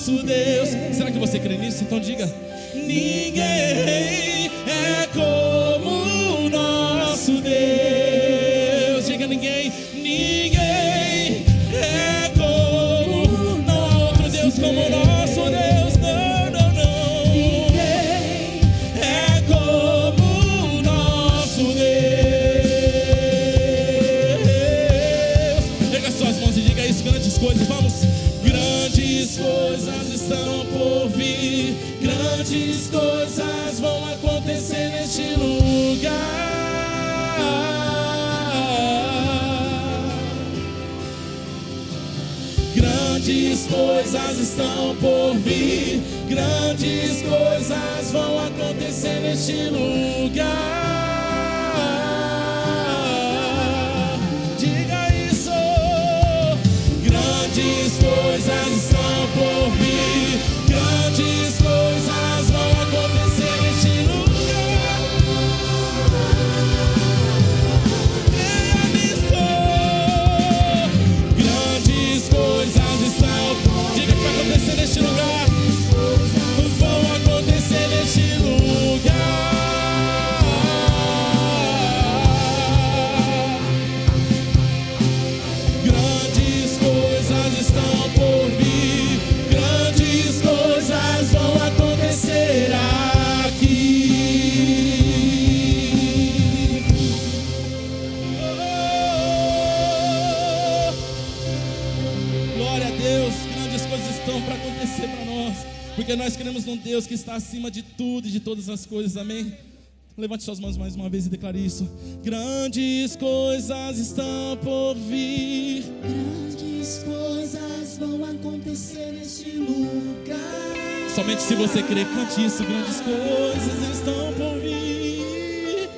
nosso Deus. Será que você crê nisso? Então diga: ninguém é como o nosso Deus. Diga: ninguém é como, não há outro Deus como o nosso Deus. Não, não, não. Ninguém é como o nosso Deus. Pega suas mãos e diga isso: grandes coisas. Vamos. Grandes coisas estão por vir, grandes coisas vão acontecer neste lugar. Grandes coisas estão por vir, grandes coisas vão acontecer neste lugar. Diga isso. Grandes coisas estão por vir, grandes coisas vão acontecer neste lugar. Creia nisso. Grandes coisas estão, diga que vai acontecer neste lugar. Vão acontecer neste lugar. Grandes coisas estão por vir, grandes coisas vão acontecer aqui. Glória a Deus, grandes coisas estão para acontecer para nós, porque nós queremos um Deus que está acima de tudo e de todas as coisas, amém? Levante suas mãos mais uma vez e declare isso. Grandes coisas estão por vir, Grandes coisas vão acontecer neste lugar. somente se você crer, cante isso. Grandes coisas estão por vir,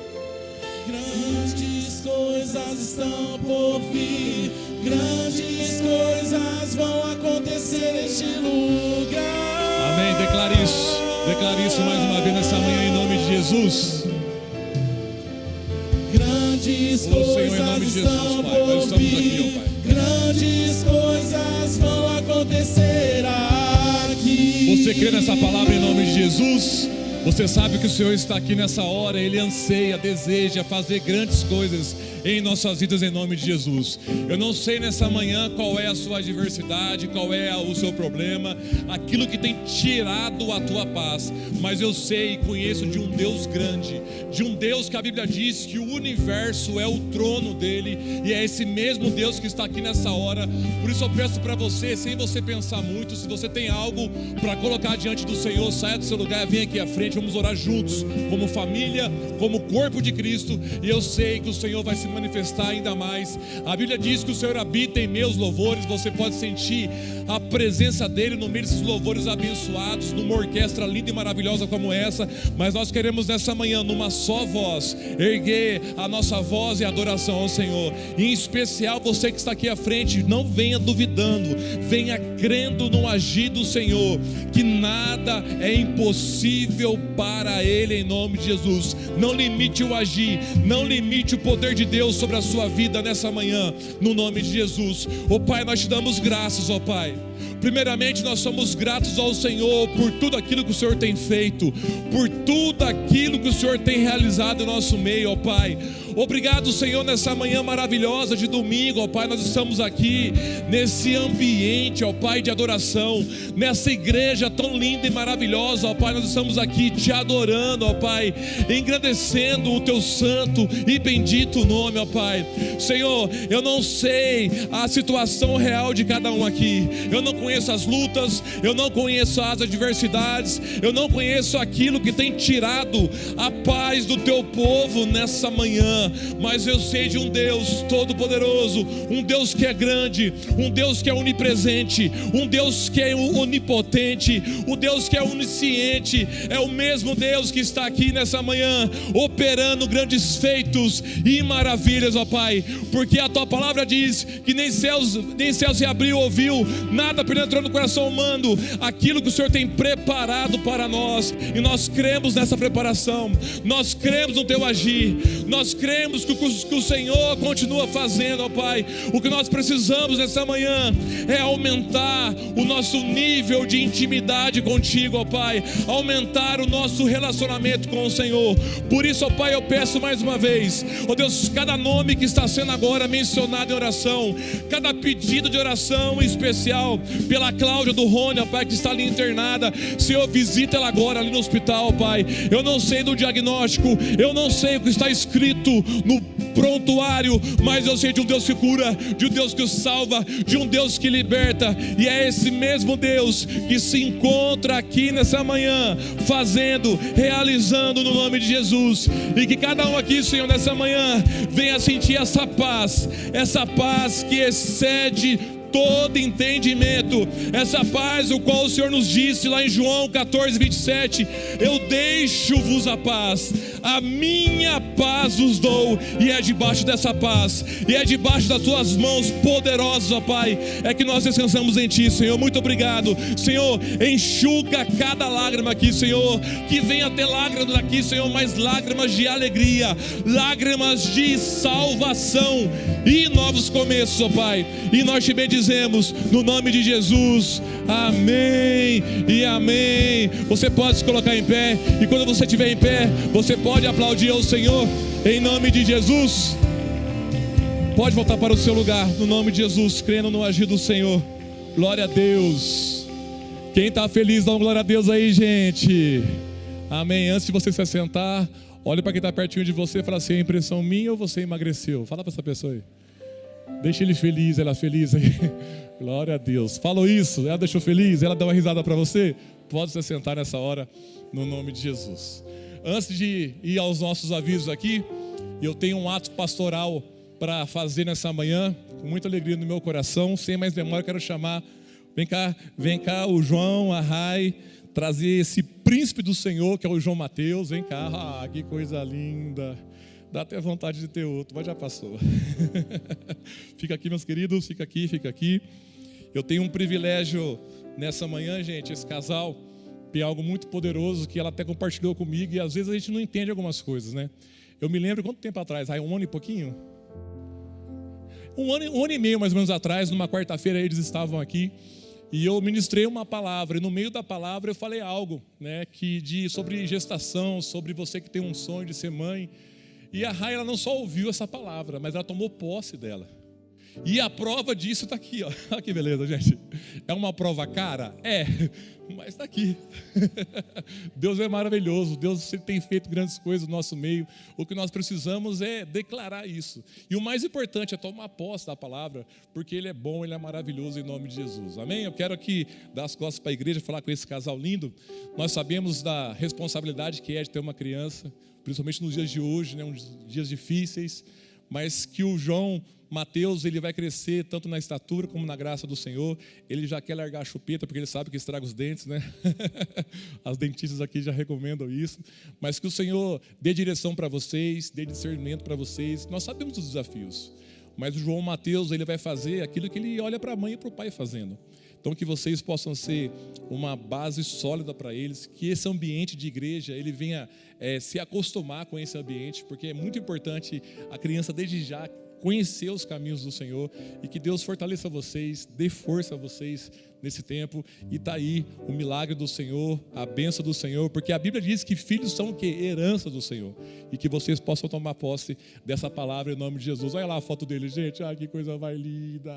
grandes coisas estão por vir, grandes coisas vão acontecer neste lugar. Amém, declare isso mais uma vez nessa manhã em nome de Jesus. Grandes Senhor, em coisas nome de Jesus, estão Pai, nós por estamos aqui, vir, ó Pai. grandes coisas vão acontecer aqui. Você crê nessa palavra em nome de Jesus? Você sabe que o Senhor está aqui nessa hora. Ele anseia, deseja fazer grandes coisas em nossas vidas em nome de Jesus. Eu não sei nessa manhã qual é a sua adversidade, qual é o seu problema, aquilo que tem tirado a tua paz, mas eu sei e conheço de um Deus grande, de um Deus que a Bíblia diz que o universo é o trono dele, e é esse mesmo Deus que está aqui nessa hora. Por isso eu peço para você, sem você pensar muito, se você tem algo para colocar diante do Senhor, saia do seu lugar, vem aqui à frente, vamos orar juntos, como família, como corpo de Cristo, e eu sei que o Senhor vai se manifestar ainda mais. A Bíblia diz que o Senhor habita em meus louvores. Você pode sentir a presença dele no meio desses louvores abençoados, numa orquestra linda e maravilhosa como essa. Mas nós queremos nessa manhã, numa só voz, erguer a nossa voz e adoração ao Senhor. E em especial você que está aqui à frente, não venha duvidando, venha crendo no agir do Senhor, que nada é impossível para ele em nome de Jesus. Não limite o agir, não limite o poder de Deus sobre a sua vida nessa manhã, no nome de Jesus. Ó Pai, nós te damos graças, ó Pai. Primeiramente nós somos gratos ao Senhor por tudo aquilo que o Senhor tem feito, por tudo aquilo que o Senhor tem realizado em nosso meio, ó Pai. Obrigado, Senhor, nessa manhã maravilhosa de domingo, ó Pai. Nós estamos aqui nesse ambiente, ó Pai, de adoração, nessa igreja tão linda e maravilhosa, ó Pai. Nós estamos aqui te adorando, ó Pai, engrandecendo o teu santo e bendito nome, ó Pai. Senhor, eu não sei a situação real de cada um aqui, eu não conheço as lutas, eu não conheço as adversidades, eu não conheço aquilo que tem tirado a paz do teu povo nessa manhã, mas eu sei de um Deus todo-poderoso, um Deus que é grande, um Deus que é onipresente, um Deus que é onipotente, um Deus que é onisciente. É o mesmo Deus que está aqui nessa manhã, operando grandes feitos e maravilhas, ó Pai, porque a tua palavra diz que nem céus se abriu, ouviu, nada penetrou no coração humano aquilo que o Senhor tem preparado para nós, e nós cremos nessa preparação, nós cremos no Teu agir, nós cremos que o Senhor continua fazendo, ó Pai. O que nós precisamos nessa manhã é aumentar o nosso nível de intimidade contigo, ó Pai, aumentar o nosso relacionamento com o Senhor. Por isso, ó Pai, eu peço mais uma vez, ó Deus, cada nome que está sendo agora mencionado em oração, cada pedido de oração especial pela Cláudia do Rony, ó Pai, que está ali internada, Senhor, visita ela agora ali no hospital, Pai. Eu não sei do diagnóstico, eu não sei o que está escrito no prontuário, mas eu sei de um Deus que cura, de um Deus que salva, de um Deus que liberta, e é esse mesmo Deus que se encontra aqui nessa manhã, fazendo, realizando no nome de Jesus. E que cada um aqui, Senhor, nessa manhã venha sentir essa paz que excede todo entendimento, essa paz o qual o Senhor nos disse lá em João 14:27, eu deixo-vos a paz, a minha paz vos dou, e é debaixo dessa paz, e é debaixo das tuas mãos poderosas, ó Pai, é que nós descansamos em Ti, Senhor. Muito obrigado, Senhor. Enxuga cada lágrima aqui, Senhor, que venha ter lágrimas aqui, Senhor, mas lágrimas de alegria, lágrimas de salvação e novos começos, ó Pai, e nós te bendizemos no nome de Jesus, amém e amém. Você pode se colocar em pé, e quando você estiver em pé, você pode aplaudir ao Senhor, em nome de Jesus. Pode voltar para o seu lugar, no nome de Jesus, crendo no agir do Senhor. Glória a Deus. Quem está feliz, dá uma glória a Deus aí, gente. Amém. Antes de você se assentar, olhe para quem está pertinho de você e fala assim: é impressão minha ou você emagreceu? Fala para essa pessoa aí. Deixa ele feliz, ela feliz aí. Glória a Deus. Falou isso, ela deixou feliz, ela deu uma risada para você. Pode se sentar nessa hora, no nome de Jesus. Antes de ir aos nossos avisos aqui, eu tenho um ato pastoral para fazer nessa manhã, com muita alegria no meu coração. Sem mais demora, quero chamar, vem cá o João, a Rai, trazer esse príncipe do Senhor, que é o João Mateus. Vem cá, que coisa linda. Dá até vontade de ter outro, mas já passou. Fica aqui, meus queridos, fica aqui. Eu tenho um privilégio nessa manhã, gente. Esse casal tem algo muito poderoso que ela até compartilhou comigo, e às vezes a gente não entende algumas coisas, né? Eu me lembro quanto tempo atrás, um ano e pouquinho? Um ano e meio mais ou menos atrás, numa quarta-feira eles estavam aqui, e eu ministrei uma palavra, e no meio da palavra eu falei algo, né, sobre gestação, sobre você que tem um sonho de ser mãe. E a Rai, ela não só ouviu essa palavra, mas ela tomou posse dela. E a prova disso está aqui, ó. Olha que beleza, gente. É uma prova cara? É, mas está aqui. Deus é maravilhoso, Deus tem feito grandes coisas no nosso meio. O que nós precisamos é declarar isso. E o mais importante é tomar posse da palavra, porque Ele é bom, Ele é maravilhoso, em nome de Jesus. Amém? Eu quero aqui dar as costas para a igreja, falar com esse casal lindo. Nós sabemos da responsabilidade que é de ter uma criança, principalmente nos dias de hoje, né, uns dias difíceis, mas que o João Mateus, ele vai crescer tanto na estatura como na graça do Senhor. Ele já quer largar a chupeta, porque ele sabe que estraga os dentes, né? As dentistas aqui já recomendam isso. Mas que o Senhor dê direção para vocês, dê discernimento para vocês. Nós sabemos dos desafios, mas o João Mateus, ele vai fazer aquilo que ele olha para a mãe e para o pai fazendo. Então que vocês possam ser uma base sólida para eles, que esse ambiente de igreja, ele venha se acostumar com esse ambiente, porque é muito importante a criança desde já conhecer os caminhos do Senhor, e que Deus fortaleça vocês, dê força a vocês nesse tempo. E está aí o milagre do Senhor, a bênção do Senhor, porque a Bíblia diz que filhos são o quê? Herança do Senhor, e que vocês possam tomar posse dessa palavra em nome de Jesus. Olha lá a foto dele, gente, que coisa mais linda.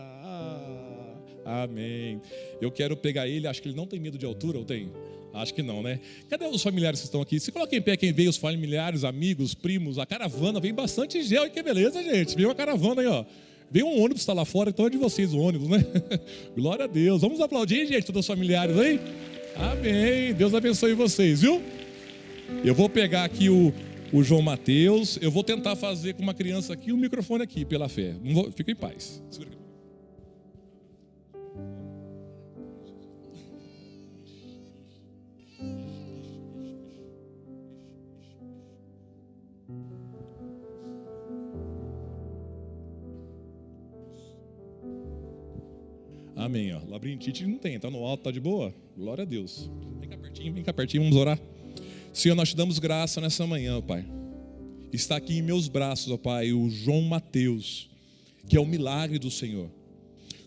Amém. Eu quero pegar ele, acho que ele não tem medo de altura, ou tem? Acho que não, né? Cadê os familiares que estão aqui? Se coloca em pé quem veio, os familiares, amigos, primos, a caravana, vem bastante gente. Olha que beleza, gente. Veio uma caravana aí, ó. Veio um ônibus, está lá fora, então é de vocês o ônibus, né? Glória a Deus. Vamos aplaudir, gente, todos os familiares aí? Amém. Deus abençoe vocês, viu? Eu vou pegar aqui o João Mateus. Eu vou tentar fazer com uma criança aqui o microfone aqui, pela fé. Fica em paz. Segura aqui. Amém, ó. Labirintite não tem, tá no alto, tá de boa? Glória a Deus. Vem cá pertinho, vamos orar. Senhor, nós te damos graça nessa manhã, ó Pai. Está aqui em meus braços, ó Pai, o João Mateus, que é o milagre do Senhor.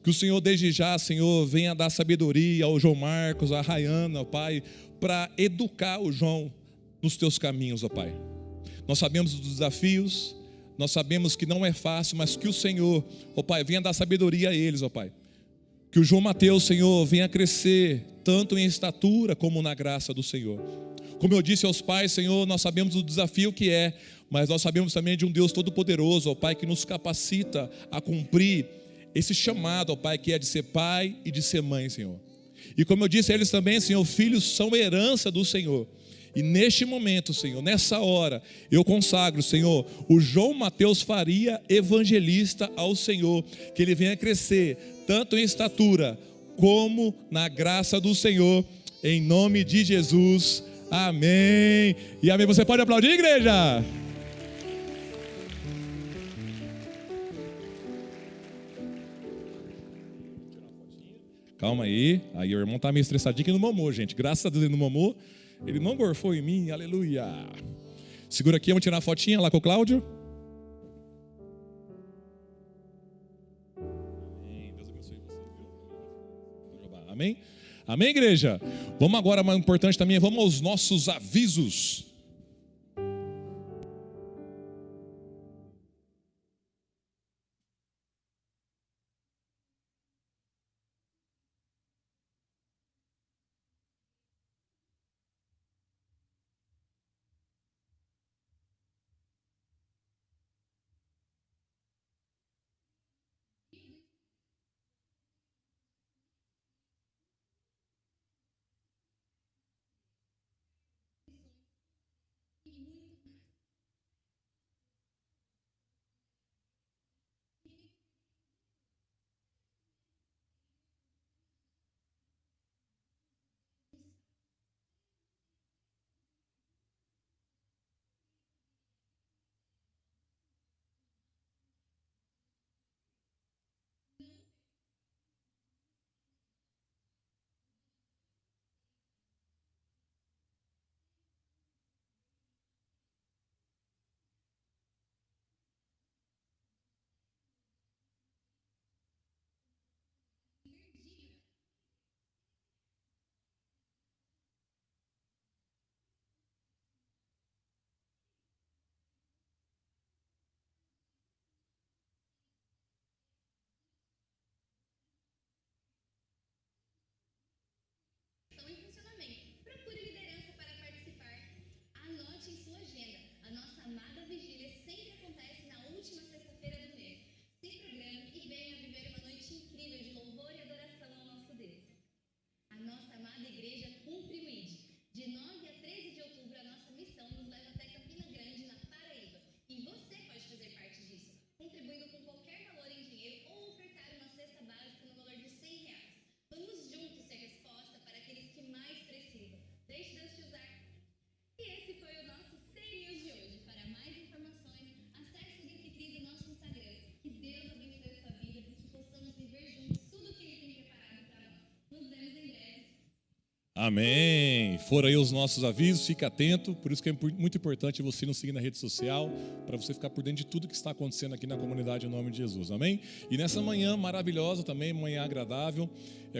Que o Senhor desde já, Senhor, venha dar sabedoria ao João Marcos, à Rayana, ó Pai, para educar o João nos teus caminhos, ó Pai. Nós sabemos dos desafios, nós sabemos que não é fácil, mas que o Senhor, ó Pai, venha dar sabedoria a eles, ó Pai. Que o João Mateus, Senhor, venha crescer tanto em estatura como na graça do Senhor. Como eu disse aos pais, Senhor, nós sabemos do desafio que é, mas nós sabemos também de um Deus todo-poderoso, ó Pai, que nos capacita a cumprir esse chamado, ó Pai, que é de ser pai e de ser mãe, Senhor. E como eu disse a eles também, Senhor, filhos são herança do Senhor. E neste momento, Senhor, nessa hora, eu consagro, Senhor, o João Mateus Faria, evangelista ao Senhor, que ele venha crescer, tanto em estatura, como na graça do Senhor, em nome de Jesus, amém, e amém. Você pode aplaudir, igreja? Calma aí, o irmão está meio estressadinho que não mamou, gente, graças a Deus ele não mamou. Ele não gorfou em mim, aleluia. Segura aqui, vamos tirar a fotinha lá com o Cláudio. Amém. Deus abençoe você, viu? Amém? Amém, igreja? Vamos agora, mais importante também, vamos aos nossos avisos. Amém. Foram aí os nossos avisos, fique atento, por isso que é muito importante você nos seguir na rede social, para você ficar por dentro de tudo que está acontecendo aqui na comunidade em nome de Jesus, amém? E nessa manhã maravilhosa também, manhã agradável,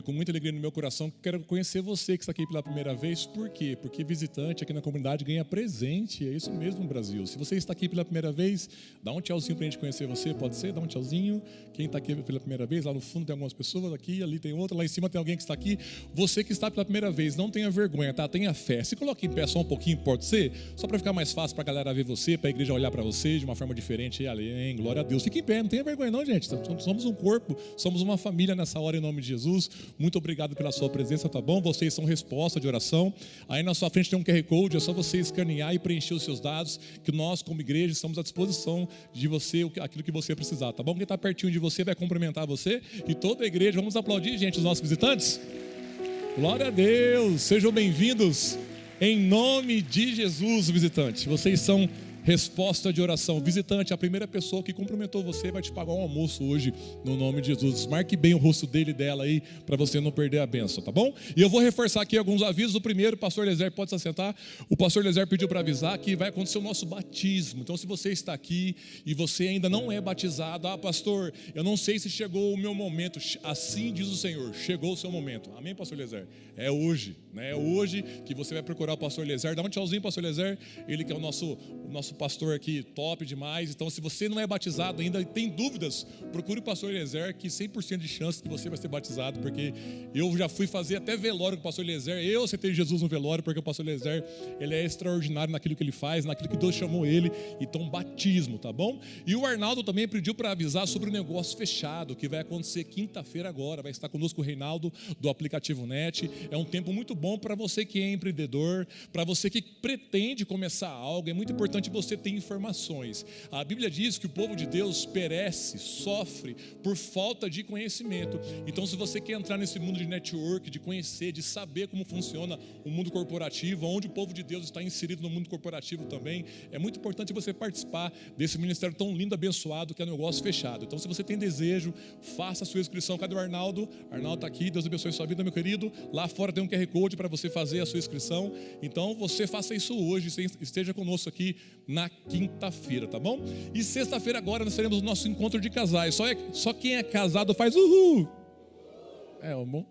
com muita alegria no meu coração, quero conhecer você que está aqui pela primeira vez. Por quê? Porque visitante aqui na comunidade ganha presente, é isso mesmo, Brasil. Se você está aqui pela primeira vez, dá um tchauzinho para a gente conhecer você, pode ser? Dá um tchauzinho. Quem está aqui pela primeira vez, lá no fundo tem algumas pessoas, aqui, ali tem outra, lá em cima tem alguém que está aqui. Você que está pela primeira vez, não tenha vergonha, tá? Tenha fé. Se coloque em pé só um pouquinho, pode ser? Só para ficar mais fácil para a galera ver você, para a igreja olhar para você de uma forma diferente. Além, glória a Deus. Fique em pé, não tenha vergonha não, gente. Somos um corpo, somos uma família nessa hora em nome de Jesus. Muito obrigado pela sua presença, tá bom? Vocês são resposta de oração. Aí na sua frente tem um QR Code, é só você escanear e preencher os seus dados, que nós como igreja estamos à disposição de você, aquilo que você precisar, tá bom? Quem está pertinho de você vai cumprimentar você e toda a igreja. Vamos aplaudir, gente, os nossos visitantes? Glória a Deus, sejam bem-vindos em nome de Jesus, visitantes. Vocês são resposta de oração. Visitante, a primeira pessoa que cumprimentou você vai te pagar um almoço hoje, no nome de Jesus. Marque bem o rosto dele e dela aí, para você não perder a bênção, tá bom? E eu vou reforçar aqui alguns avisos. O primeiro, o pastor Eliezer pode se assentar. O pastor Eliezer pediu para avisar que vai acontecer o nosso batismo. Então, se você está aqui e você ainda não é batizado, pastor, eu não sei se chegou o meu momento. Assim diz o Senhor, chegou o seu momento. Amém, pastor Eliezer? É hoje, né? É hoje que você vai procurar o pastor Eliezer. Dá um tchauzinho, pastor Eliezer. Ele que é o nosso pastor aqui, top demais. Então, se você não é batizado ainda e tem dúvidas, procure o pastor Eliezer, que 100% de chance que você vai ser batizado, porque eu já fui fazer até velório com o pastor Eliezer. Eu aceitei Jesus no velório, porque o pastor Eliezer, ele é extraordinário naquilo que ele faz, naquilo que Deus chamou ele. Então, batismo, tá bom? E o Arnaldo também pediu para avisar sobre o negócio fechado, que vai acontecer quinta-feira agora. Vai estar conosco o Reinaldo, do aplicativo NET. É um tempo muito bom para você que é empreendedor, para você que pretende começar algo. É muito importante você ter informações. A Bíblia diz que o povo de Deus perece, sofre por falta de conhecimento. Então, se você quer entrar nesse mundo de network, de conhecer, de saber como funciona o mundo corporativo, onde o povo de Deus está inserido no mundo corporativo também, é muito importante você participar desse ministério tão lindo, abençoado, que é o negócio fechado. Então, se você tem desejo, faça a sua inscrição. Cadê o Arnaldo? Arnaldo está aqui, Deus abençoe sua vida, meu querido. Lá fora tem um QR Code para você fazer a sua inscrição. Então, você faça isso hoje, esteja conosco aqui na quinta-feira, tá bom? E sexta-feira agora nós teremos o nosso encontro de casais. Só quem é casado faz uhul. Bom.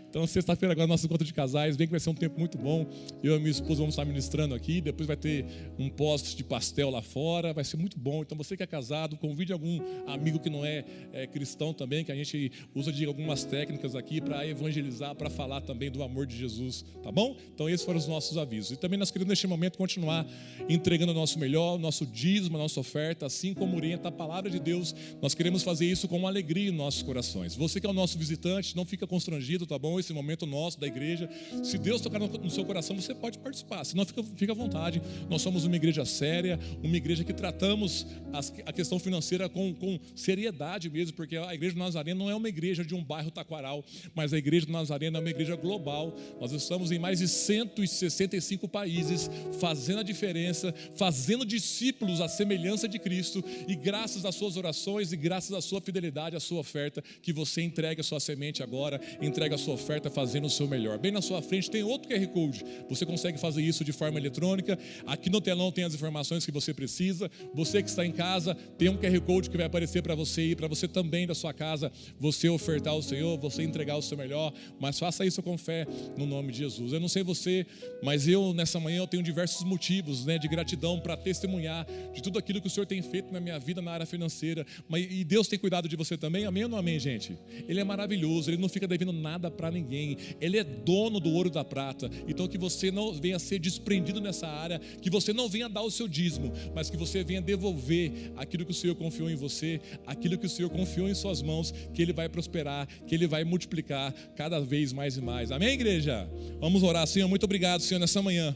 Então, sexta-feira agora nosso encontro de casais. Vem que vai ser um tempo muito bom. Eu e minha esposa vamos estar ministrando aqui. Depois vai ter um post de pastel lá fora. Vai ser muito bom. Então, você que é casado, convide algum amigo que não é cristão também, que a gente usa de algumas técnicas aqui para evangelizar, para falar também do amor de Jesus, tá bom? Então, esses foram os nossos avisos. E também nós queremos neste momento continuar entregando o nosso melhor, o nosso dízimo, a nossa oferta, assim como orienta a palavra de Deus. Nós queremos fazer isso com alegria em nossos corações. Você que é o nosso visitante, não fica constrangido, tá bom? Esse momento nosso da igreja, se Deus tocar no seu coração, você pode participar, senão fica à vontade. Nós somos uma igreja séria, uma igreja que tratamos a questão financeira com seriedade mesmo, porque a igreja do Nazareno não é uma igreja de um bairro taquaral, mas a igreja do Nazareno é uma igreja global. Nós estamos em mais de 165 países, fazendo a diferença, fazendo discípulos à semelhança de Cristo, e graças às suas orações e graças à sua fidelidade, à sua oferta, que você entrega a sua semente agora, entrega a sua oferta fazendo o seu melhor. Bem na sua frente tem outro QR Code, você consegue fazer isso de forma eletrônica. Aqui no telão tem as informações que você precisa. Você que está em casa, tem um QR Code que vai aparecer para você e para você também da sua casa, você ofertar ao Senhor, você entregar o seu melhor, mas faça isso com fé no nome de Jesus. Eu não sei você, mas eu nessa manhã eu tenho diversos motivos, de gratidão para testemunhar de tudo aquilo que o Senhor tem feito na minha vida na área financeira, e Deus tem cuidado de você também. Amém ou não amém, gente? Ele é maravilhoso, Ele não fica devendo nada para ninguém, Ele é dono do ouro e da prata. Então que você não venha ser desprendido nessa área, que você não venha dar o seu dízimo, mas que você venha devolver aquilo que o Senhor confiou em você, aquilo que o Senhor confiou em suas mãos, que Ele vai prosperar, que Ele vai multiplicar cada vez mais e mais. Amém, igreja? Vamos orar. Senhor, muito obrigado, Senhor, nessa manhã.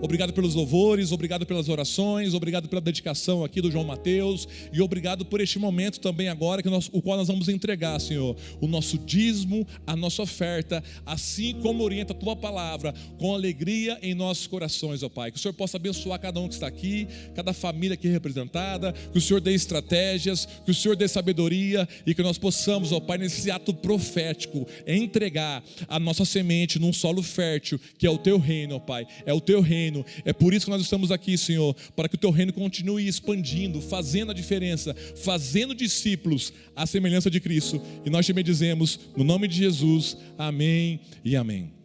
Obrigado pelos louvores, obrigado pelas orações, obrigado pela dedicação aqui do João Mateus, e obrigado por este momento também agora, o qual nós vamos entregar, Senhor, o nosso dízimo, a nossa oferta, assim como orienta a Tua palavra, com alegria em nossos corações, ó Pai. Que o Senhor possa abençoar cada um que está aqui, cada família aqui representada, que o Senhor dê estratégias, que o Senhor dê sabedoria, e que nós possamos, ó Pai, nesse ato profético, entregar a nossa semente num solo fértil, que é o Teu reino, ó Pai, é o Teu reino. É por isso que nós estamos aqui, Senhor, para que o Teu reino continue expandindo, fazendo a diferença, fazendo discípulos à semelhança de Cristo. E nós te bendizemos no nome de Jesus. Amém e amém.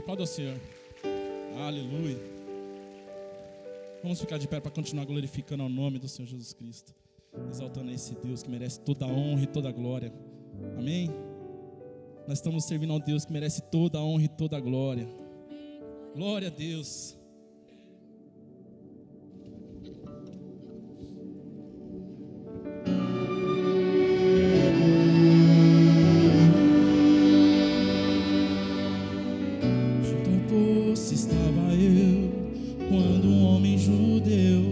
Aplauda o Senhor. Aleluia. Vamos ficar de pé para continuar glorificando ao nome do Senhor Jesus Cristo, exaltando a esse Deus que merece toda a honra e toda a glória. Amém? Nós estamos servindo ao Deus que merece toda a honra e toda a glória. Glória a Deus. Junto ao poço estava eu, quando um homem judeu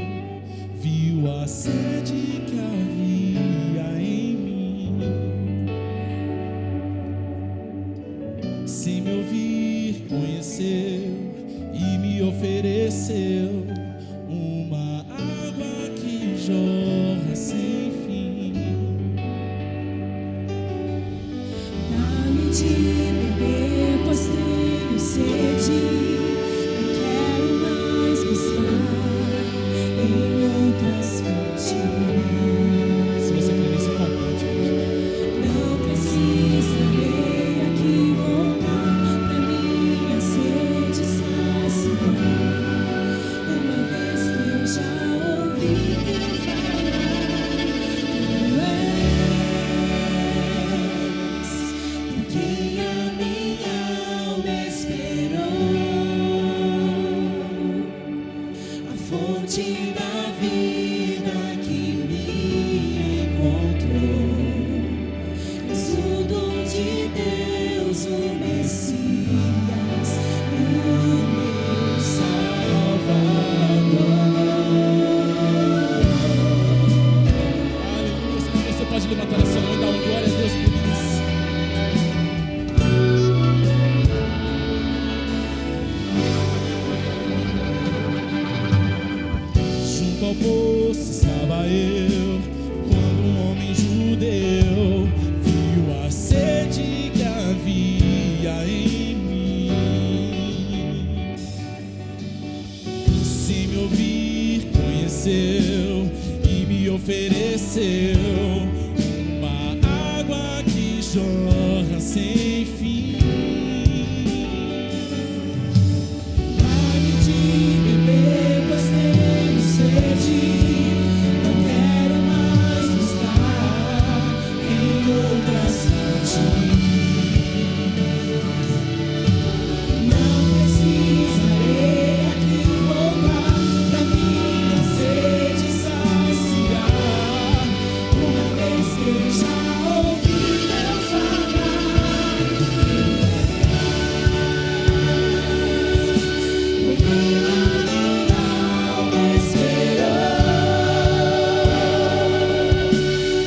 viu a sede que havia em mim. Sem me ouvir, conheceu e me ofereceu uma água que jorra sem fim. Dá-me de beber, pois tenho sede. Não quero mais buscar em outras fontes. Se você crê nisso, cante. Não precisarei aqui voltar pra minha sede saciar. Uma vez que eu já ouvi teu falar, tu és por quem a minha alma esperou, a fonte da vida que me encontrou. És o dom de Deus, o Messias, o meu Salvador. Aleluia. Você pode levantar a sua mão e dar glória a Deus por isso. Junto ao poço estava eu, quando um homem judeu viu a sede que havia em mim. Sem me ouvir, conheceu e me ofereceu uma água que jorra sem fim. Dá-me de beber, pois tenho sede. Não quero mais buscar em outras fontes. Não precisarei aqui voltar pra minha sede saciar. Uma vez que eu já ouvi teu falar, porque a minha alma esperou,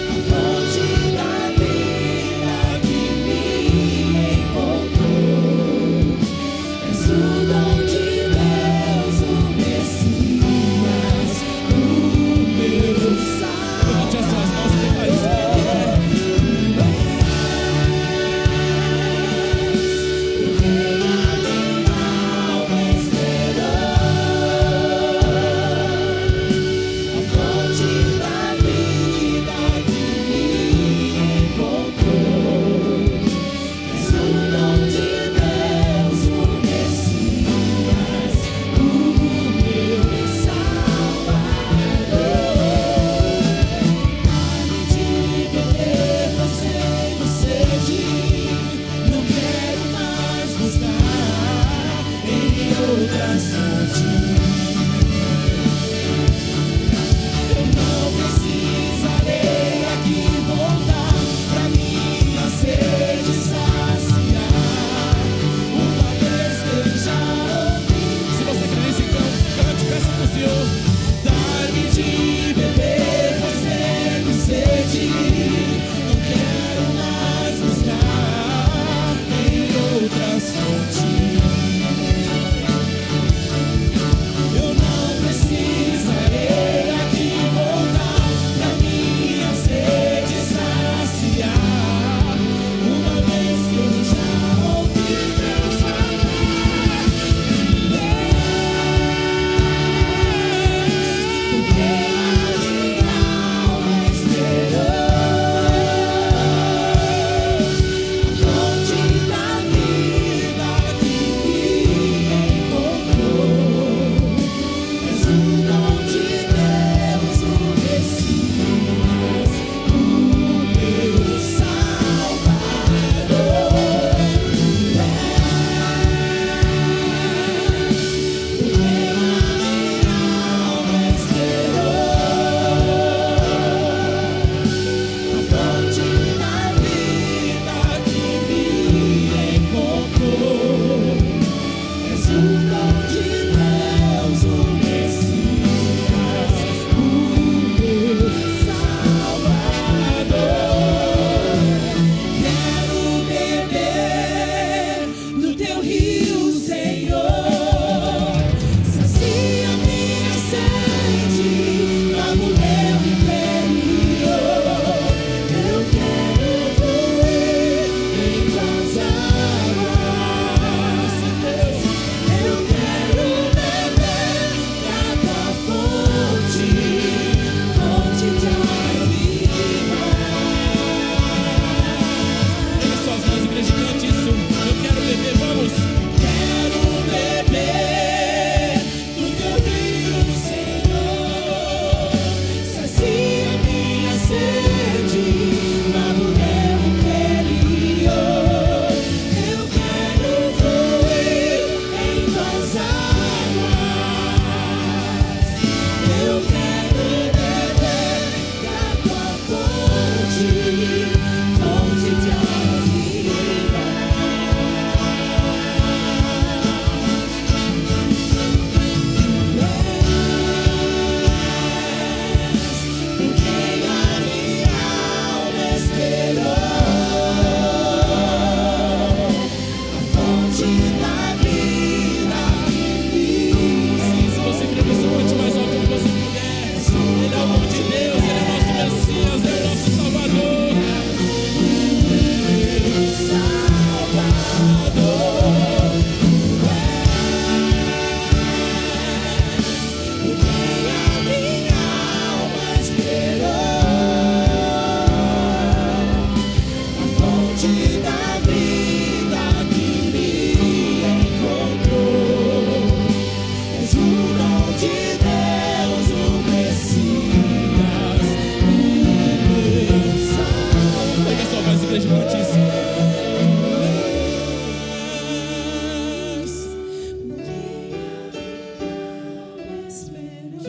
a fonte da vida que me encontrou. És o dom de Deus, o Messias, o meu Levante as suas mãos e declare isso. Não quero mais buscar em outras fontes. Eu não precisarei aqui voltar pra minha sede saciar. Uma vez que eu já ouvi. Se você crê nisso, então cante, peça pro Senhor. Dá-me de beber, pois tenho sede. Não quero mais buscar em outras fontes.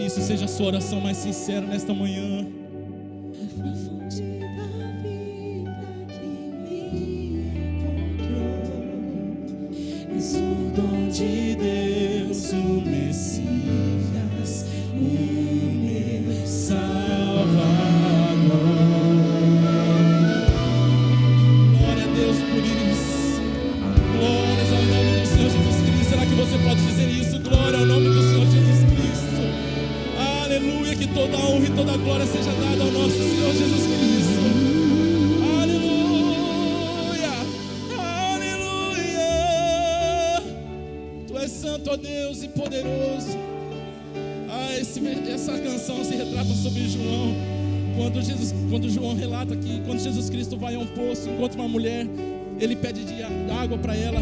isso seja a sua oração mais sincera nesta manhã. Na fonte da vida que me encontrou, és o dom de Deus, o Messias, o meu Salvador. Glória a Deus por isso. Glórias ao nome do Senhor Jesus Cristo. Será que você pode dizer isso? Glória ao nome do Senhor Jesus Cristo. Aleluia, que toda a honra e toda a glória seja dada ao nosso Senhor Jesus Cristo. Aleluia, aleluia. Tu és santo, ó Deus, e poderoso. Essa canção se retrata sobre João. Quando João relata que quando Jesus Cristo vai a um poço, encontra uma mulher, ele pede água para ela,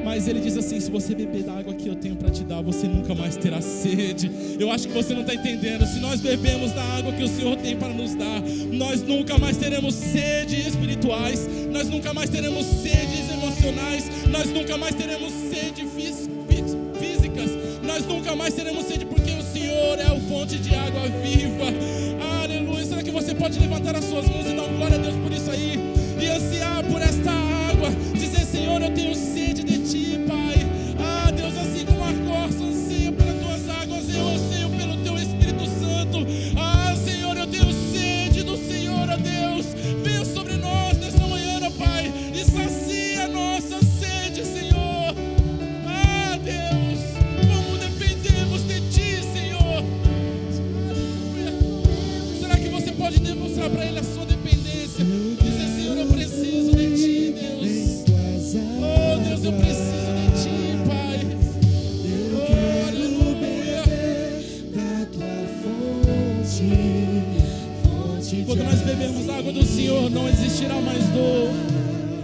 mas ele diz assim: se você beber da água que eu tenho para te dar, você nunca mais terá sede. Eu acho que você não está entendendo. Se nós bebemos da água que o Senhor tem para nos dar, nós nunca mais teremos sede espirituais, nós nunca mais teremos sedes emocionais, nós nunca mais teremos sede físicas, nós nunca mais teremos sede, porque o Senhor é a fonte de água viva. Aleluia. Será que você pode levantar as suas mãos e dar glória a Deus por isso aí? E ansiar por esta água, dizer: Senhor, eu tenho sede de Ti, Pai. Ah, Deus, assim como a corça anseia pelas Tuas águas, eu anseio pelo Teu Espírito Santo. Ah, Senhor, eu tenho sede do Senhor, ó Deus. Venha sobre nós nessa manhã, ó Pai, e sacia a nossa sede, Senhor. Ah, Deus, como dependemos de Ti, Senhor. Aleluia. Será que você pode demonstrar para Ele a sua dependência? Dizer: Senhor, eu preciso de Ti, Deus. Oh, Deus, eu preciso de Ti, Pai. Oh, aleluia. Quando nós bebemos a água do Senhor, não existirá mais dor,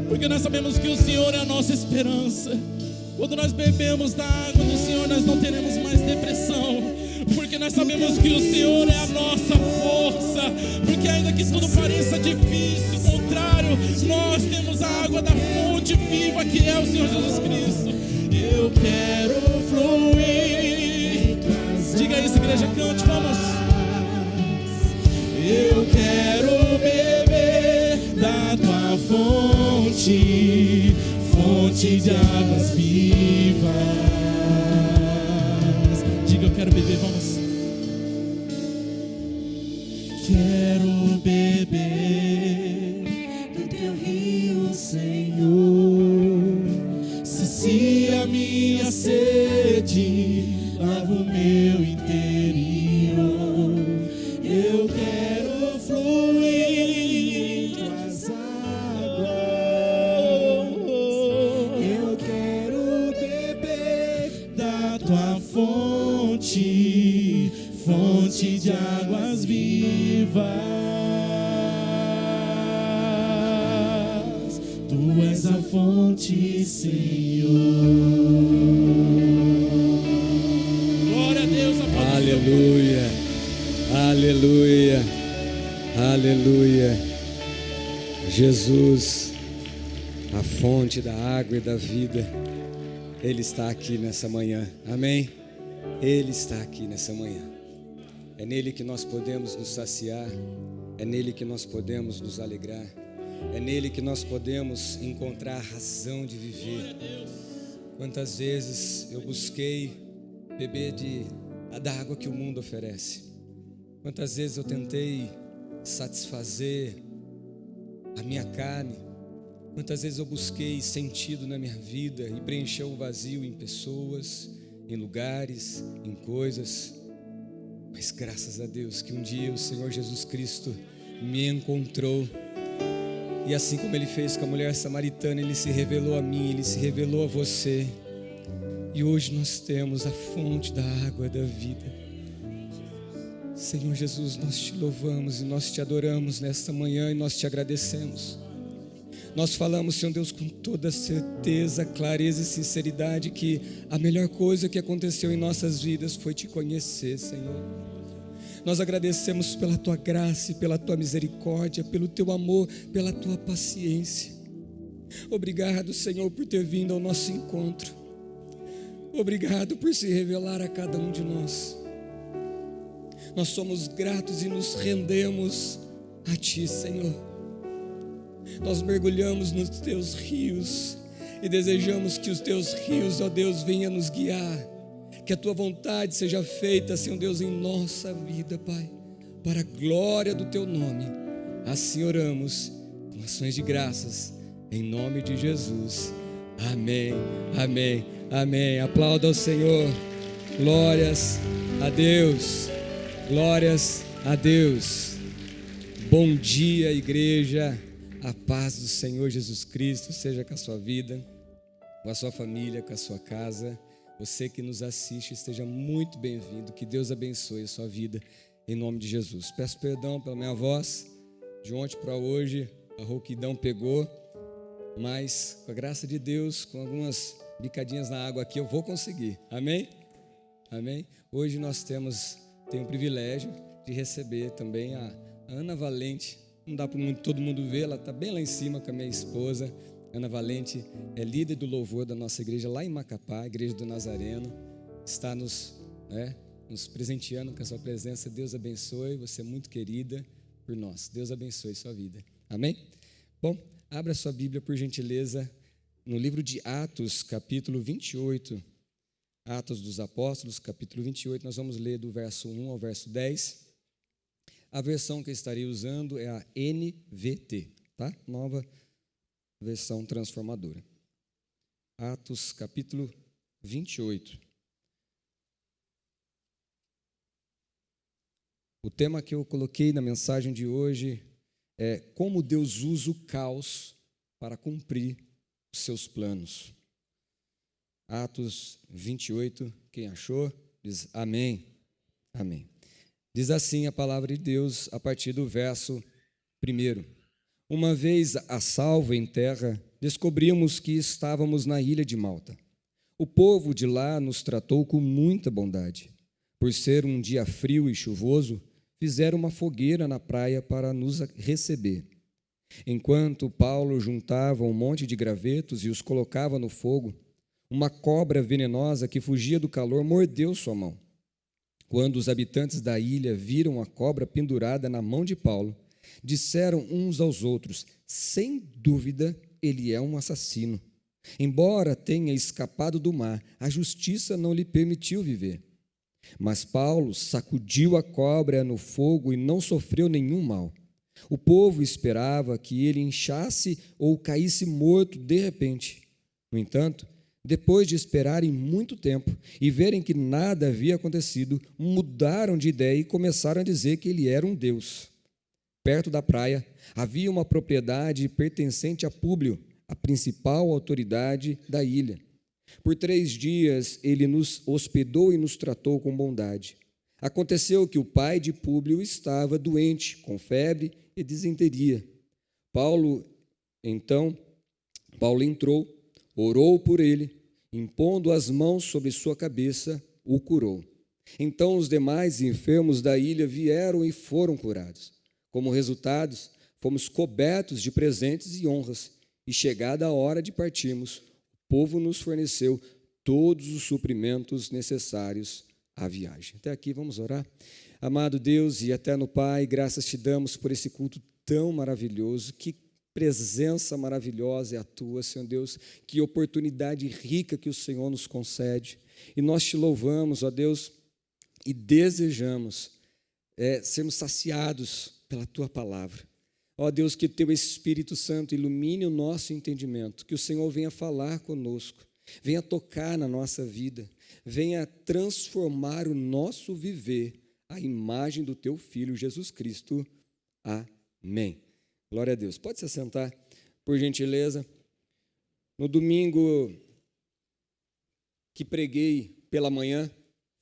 porque nós sabemos que o Senhor é a nossa esperança. Quando nós bebemos da água do Senhor, nós não teremos mais depressão, porque nós sabemos que o Senhor é a nossa força. Porque ainda que tudo pareça difícil, contrário, nós temos a água da fonte viva, que é o Senhor Jesus Cristo. Eu quero fluir. Diga isso, igreja, cante, vamos. Eu quero beber da Tua fonte, fonte de águas vivas. Diga: eu quero beber, vamos. Quero beber Do Teu rio, Senhor, sacia minha sede, lava o meu interior. Eu quero fluir em Tuas águas. eu quero beber Da Tua fonte, fonte de águas vivas. Tu és a fonte, Senhor. Glória a Deus, aplausos. Aleluia, aleluia, aleluia. Jesus, a fonte da água e da vida, Ele está aqui nessa manhã, amém? Ele está aqui nessa manhã. É nele que nós podemos nos saciar, é nele que nós podemos nos alegrar, é nele que nós podemos encontrar razão de viver. Quantas vezes eu busquei beber da água que o mundo oferece. Quantas vezes eu tentei satisfazer a minha carne. Quantas vezes eu busquei sentido na minha vida e preencher o vazio em pessoas, em lugares, em coisas. Mas graças a Deus que um dia o Senhor Jesus Cristo me encontrou. E assim como Ele fez com a mulher samaritana, Ele se revelou a mim, Ele se revelou a você. E hoje nós temos a fonte da água da vida. Senhor Jesus, nós te louvamos e nós te adoramos nesta manhã e nós te agradecemos. Nós falamos, Senhor Deus, com toda certeza, clareza e sinceridade, que a melhor coisa que aconteceu em nossas vidas foi te conhecer, Senhor. Nós agradecemos pela Tua graça e pela Tua misericórdia, pelo Teu amor, pela Tua paciência. Obrigado, Senhor, por ter vindo ao nosso encontro. Obrigado por se revelar a cada um de nós. Nós somos gratos e nos rendemos a Ti, Senhor. Nós mergulhamos nos Teus rios e desejamos que os Teus rios, ó Deus, venham nos guiar. Que a Tua vontade seja feita, Senhor Deus, em nossa vida, Pai, para a glória do Teu nome. Assim oramos, com ações de graças, em nome de Jesus. Amém, amém, amém. Aplauda ao Senhor. Glórias a Deus, glórias a Deus. Bom dia, igreja. A paz do Senhor Jesus Cristo seja com a sua vida, com a sua família, com a sua casa. Você que nos assiste, esteja muito bem-vindo. Que Deus abençoe a sua vida, em nome de Jesus. Peço perdão pela minha voz. De ontem para hoje, a rouquidão pegou. Mas, com a graça de Deus, com algumas bicadinhas na água aqui, eu vou conseguir. Amém? Amém? Hoje nós temos o privilégio de receber também a Ana Valente. Não dá para todo mundo ver, ela está bem lá em cima com a minha esposa. Ana Valente é líder do louvor da nossa igreja lá em Macapá, Igreja do Nazareno. Está nos presenteando com a sua presença. Deus abençoe, você é muito querida por nós. Deus abençoe sua vida. Amém? Bom, abra sua Bíblia, por gentileza, no livro de Atos, capítulo 28. Atos dos Apóstolos, capítulo 28. Nós vamos ler do verso 1 ao verso 10. A versão que eu estarei usando é a NVT, tá? Nova versão transformadora. Atos, capítulo 28. O tema que eu coloquei na mensagem de hoje é como Deus usa o caos para cumprir os seus planos. Atos 28, quem achou, diz amém, amém. Diz assim a palavra de Deus a partir do verso 1. Uma vez a salvo em terra, descobrimos que estávamos na ilha de Malta. O povo de lá nos tratou com muita bondade. Por ser um dia frio e chuvoso, fizeram uma fogueira na praia para nos receber. Enquanto Paulo juntava um monte de gravetos e os colocava no fogo, uma cobra venenosa que fugia do calor mordeu sua mão. Quando os habitantes da ilha viram a cobra pendurada na mão de Paulo, disseram uns aos outros: sem dúvida, ele é um assassino. Embora tenha escapado do mar, a justiça não lhe permitiu viver. Mas Paulo sacudiu a cobra no fogo e não sofreu nenhum mal. O povo esperava que ele inchasse ou caísse morto de repente. No entanto, depois de esperarem muito tempo e verem que nada havia acontecido, mudaram de ideia e começaram a dizer que ele era um deus. Perto da praia havia uma propriedade pertencente a Públio, a principal autoridade da ilha. Por 3 dias ele nos hospedou e nos tratou com bondade. Aconteceu que o pai de Públio estava doente, com febre e disenteria. Paulo entrou, orou por ele, impondo as mãos sobre sua cabeça, o curou. Então os demais enfermos da ilha vieram e foram curados. Como resultado, fomos cobertos de presentes e honras, e chegada a hora de partirmos, o povo nos forneceu todos os suprimentos necessários à viagem. Até aqui, vamos orar? Amado Deus e eterno Pai, graças te damos por esse culto tão maravilhoso. Que presença maravilhosa é a tua, Senhor Deus. Que oportunidade rica que o Senhor nos concede. E nós te louvamos, ó Deus, e desejamos sermos saciados pela tua palavra. Ó Deus, que teu Espírito Santo ilumine o nosso entendimento, que o Senhor venha falar conosco, venha tocar na nossa vida, venha transformar o nosso viver à imagem do teu Filho Jesus Cristo. Amém. Glória a Deus. Pode se assentar, por gentileza. No domingo que preguei pela manhã,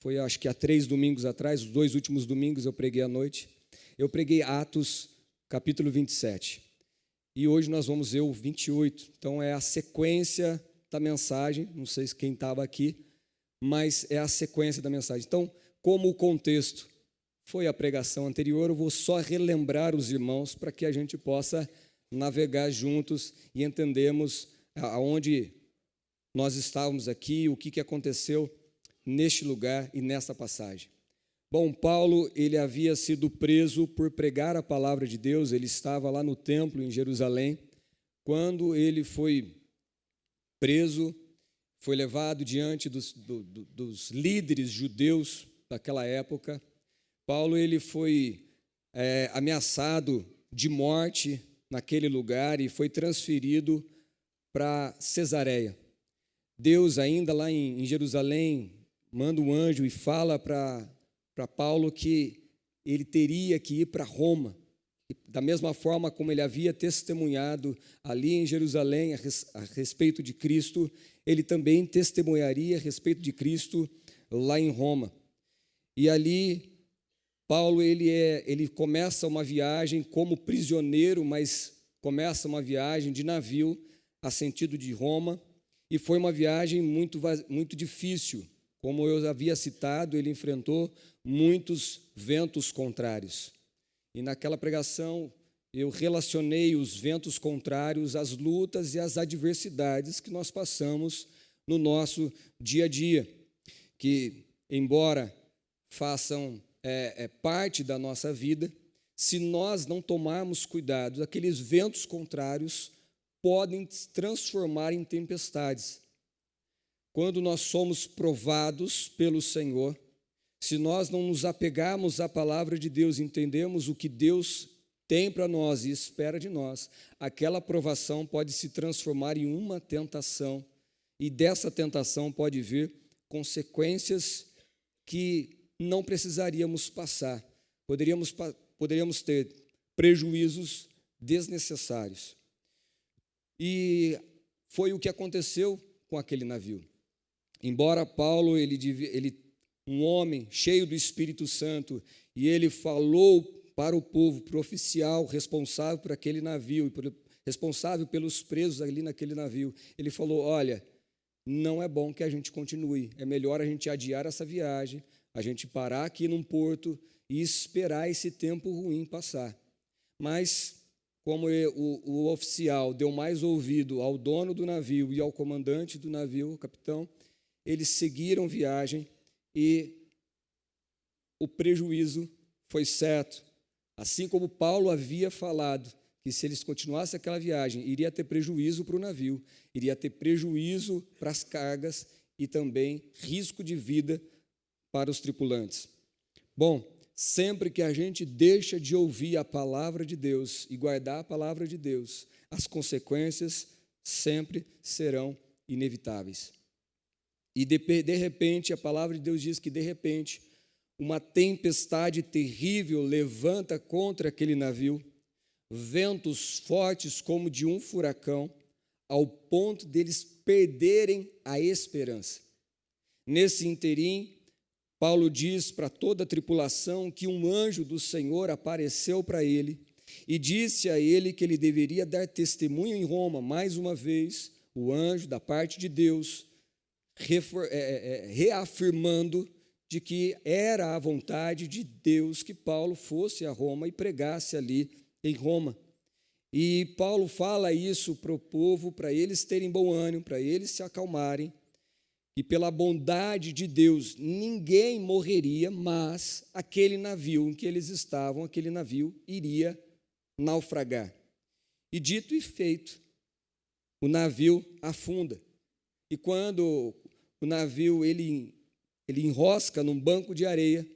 foi acho que há 3 domingos atrás, os 2 últimos domingos eu preguei à noite, eu preguei Atos capítulo 27, e hoje nós vamos ver o 28, então é a sequência da mensagem, não sei se quem estava aqui, mas é a sequência da mensagem. Então, como o contexto foi a pregação anterior, eu vou só relembrar os irmãos para que a gente possa navegar juntos e entendermos aonde nós estávamos aqui, o que aconteceu neste lugar e nessa passagem. Bom, Paulo, ele havia sido preso por pregar a palavra de Deus, ele estava lá no templo em Jerusalém. Quando ele foi preso, foi levado diante dos líderes judeus daquela época. Paulo, ele foi ameaçado de morte naquele lugar e foi transferido para Cesareia. Deus, ainda lá em Jerusalém, manda um anjo e fala para Paulo que ele teria que ir para Roma. Da mesma forma como ele havia testemunhado ali em Jerusalém a respeito de Cristo, ele também testemunharia a respeito de Cristo lá em Roma. E ali, Paulo ele começa uma viagem como prisioneiro, mas começa uma viagem de navio a sentido de Roma, e foi uma viagem muito difícil. Como eu havia citado, ele enfrentou muitos ventos contrários. E naquela pregação eu relacionei os ventos contrários às lutas e às adversidades que nós passamos no nosso dia a dia, que, embora façam parte da nossa vida, se nós não tomarmos cuidado, aqueles ventos contrários podem se transformar em tempestades. Quando nós somos provados pelo Senhor, se nós não nos apegarmos à palavra de Deus, entendemos o que Deus tem para nós e espera de nós, aquela provação pode se transformar em uma tentação, e dessa tentação pode vir consequências que não precisaríamos passar. Poderíamos ter prejuízos desnecessários. E foi o que aconteceu com aquele navio. Embora Paulo, um homem cheio do Espírito Santo, e ele falou para o povo, para o oficial responsável por aquele navio, responsável pelos presos ali naquele navio, ele falou: olha, não é bom que a gente continue, é melhor a gente adiar essa viagem, a gente parar aqui num porto e esperar esse tempo ruim passar. Mas, como o oficial deu mais ouvido ao dono do navio e ao comandante do navio, o capitão, eles seguiram viagem e o prejuízo foi certo. Assim como Paulo havia falado que se eles continuassem aquela viagem, iria ter prejuízo para o navio, iria ter prejuízo para as cargas e também risco de vida para os tripulantes. Bom, sempre que a gente deixa de ouvir a palavra de Deus e guardar a palavra de Deus, as consequências sempre serão inevitáveis. E de repente, a palavra de Deus diz que de repente, uma tempestade terrível levanta contra aquele navio, ventos fortes como de um furacão, ao ponto deles perderem a esperança. Nesse interim, Paulo diz para toda a tripulação que um anjo do Senhor apareceu para ele e disse a ele que ele deveria dar testemunho em Roma. Mais uma vez, o anjo da parte de Deus, reafirmando de que era a vontade de Deus que Paulo fosse a Roma e pregasse ali em Roma. E Paulo fala isso para o povo, para eles terem bom ânimo, para eles se acalmarem. E pela bondade de Deus, ninguém morreria, mas aquele navio em que eles estavam, aquele navio iria naufragar. E dito e feito, o navio afunda. E quando o navio ele enrosca num banco de areia,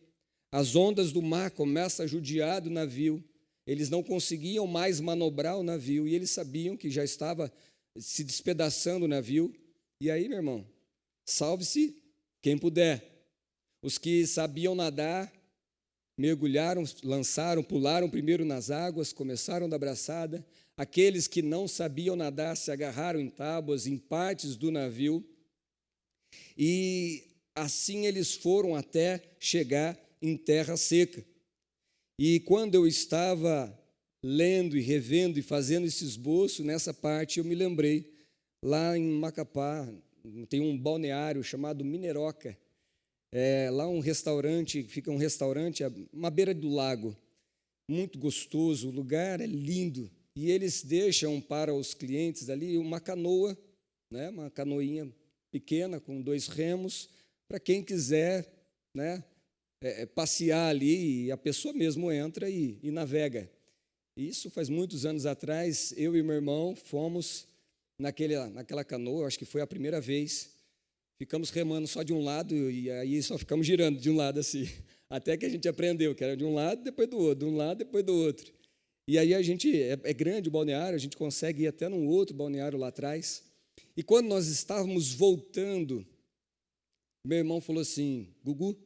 as ondas do mar começam a judiar do navio, eles não conseguiam mais manobrar o navio, e eles sabiam que já estava se despedaçando o navio. E aí, meu irmão, salve-se quem puder. Os que sabiam nadar, mergulharam, pularam primeiro nas águas, começaram da braçada. Aqueles que não sabiam nadar se agarraram em tábuas, em partes do navio. E assim eles foram até chegar em terra seca. E quando eu estava lendo e revendo e fazendo esse esboço, nessa parte eu me lembrei, lá em Macapá, tem um balneário chamado Mineroca, lá um restaurante, fica um restaurante à uma beira do lago, muito gostoso, o lugar é lindo, e eles deixam para os clientes ali uma canoa, né, uma canoinha pequena com 2 remos, para quem quiser, né, passear ali, e a pessoa mesmo entra e navega. Isso faz muitos anos atrás, eu e meu irmão fomos naquela canoa, acho que foi a primeira vez, ficamos remando só de um lado, e aí só ficamos girando de um lado assim, até que a gente aprendeu que era de um lado, depois do outro, de um lado, depois do outro. E aí a gente, é grande o balneário, a gente consegue ir até num outro balneário lá atrás. E quando nós estávamos voltando, meu irmão falou assim, Gugu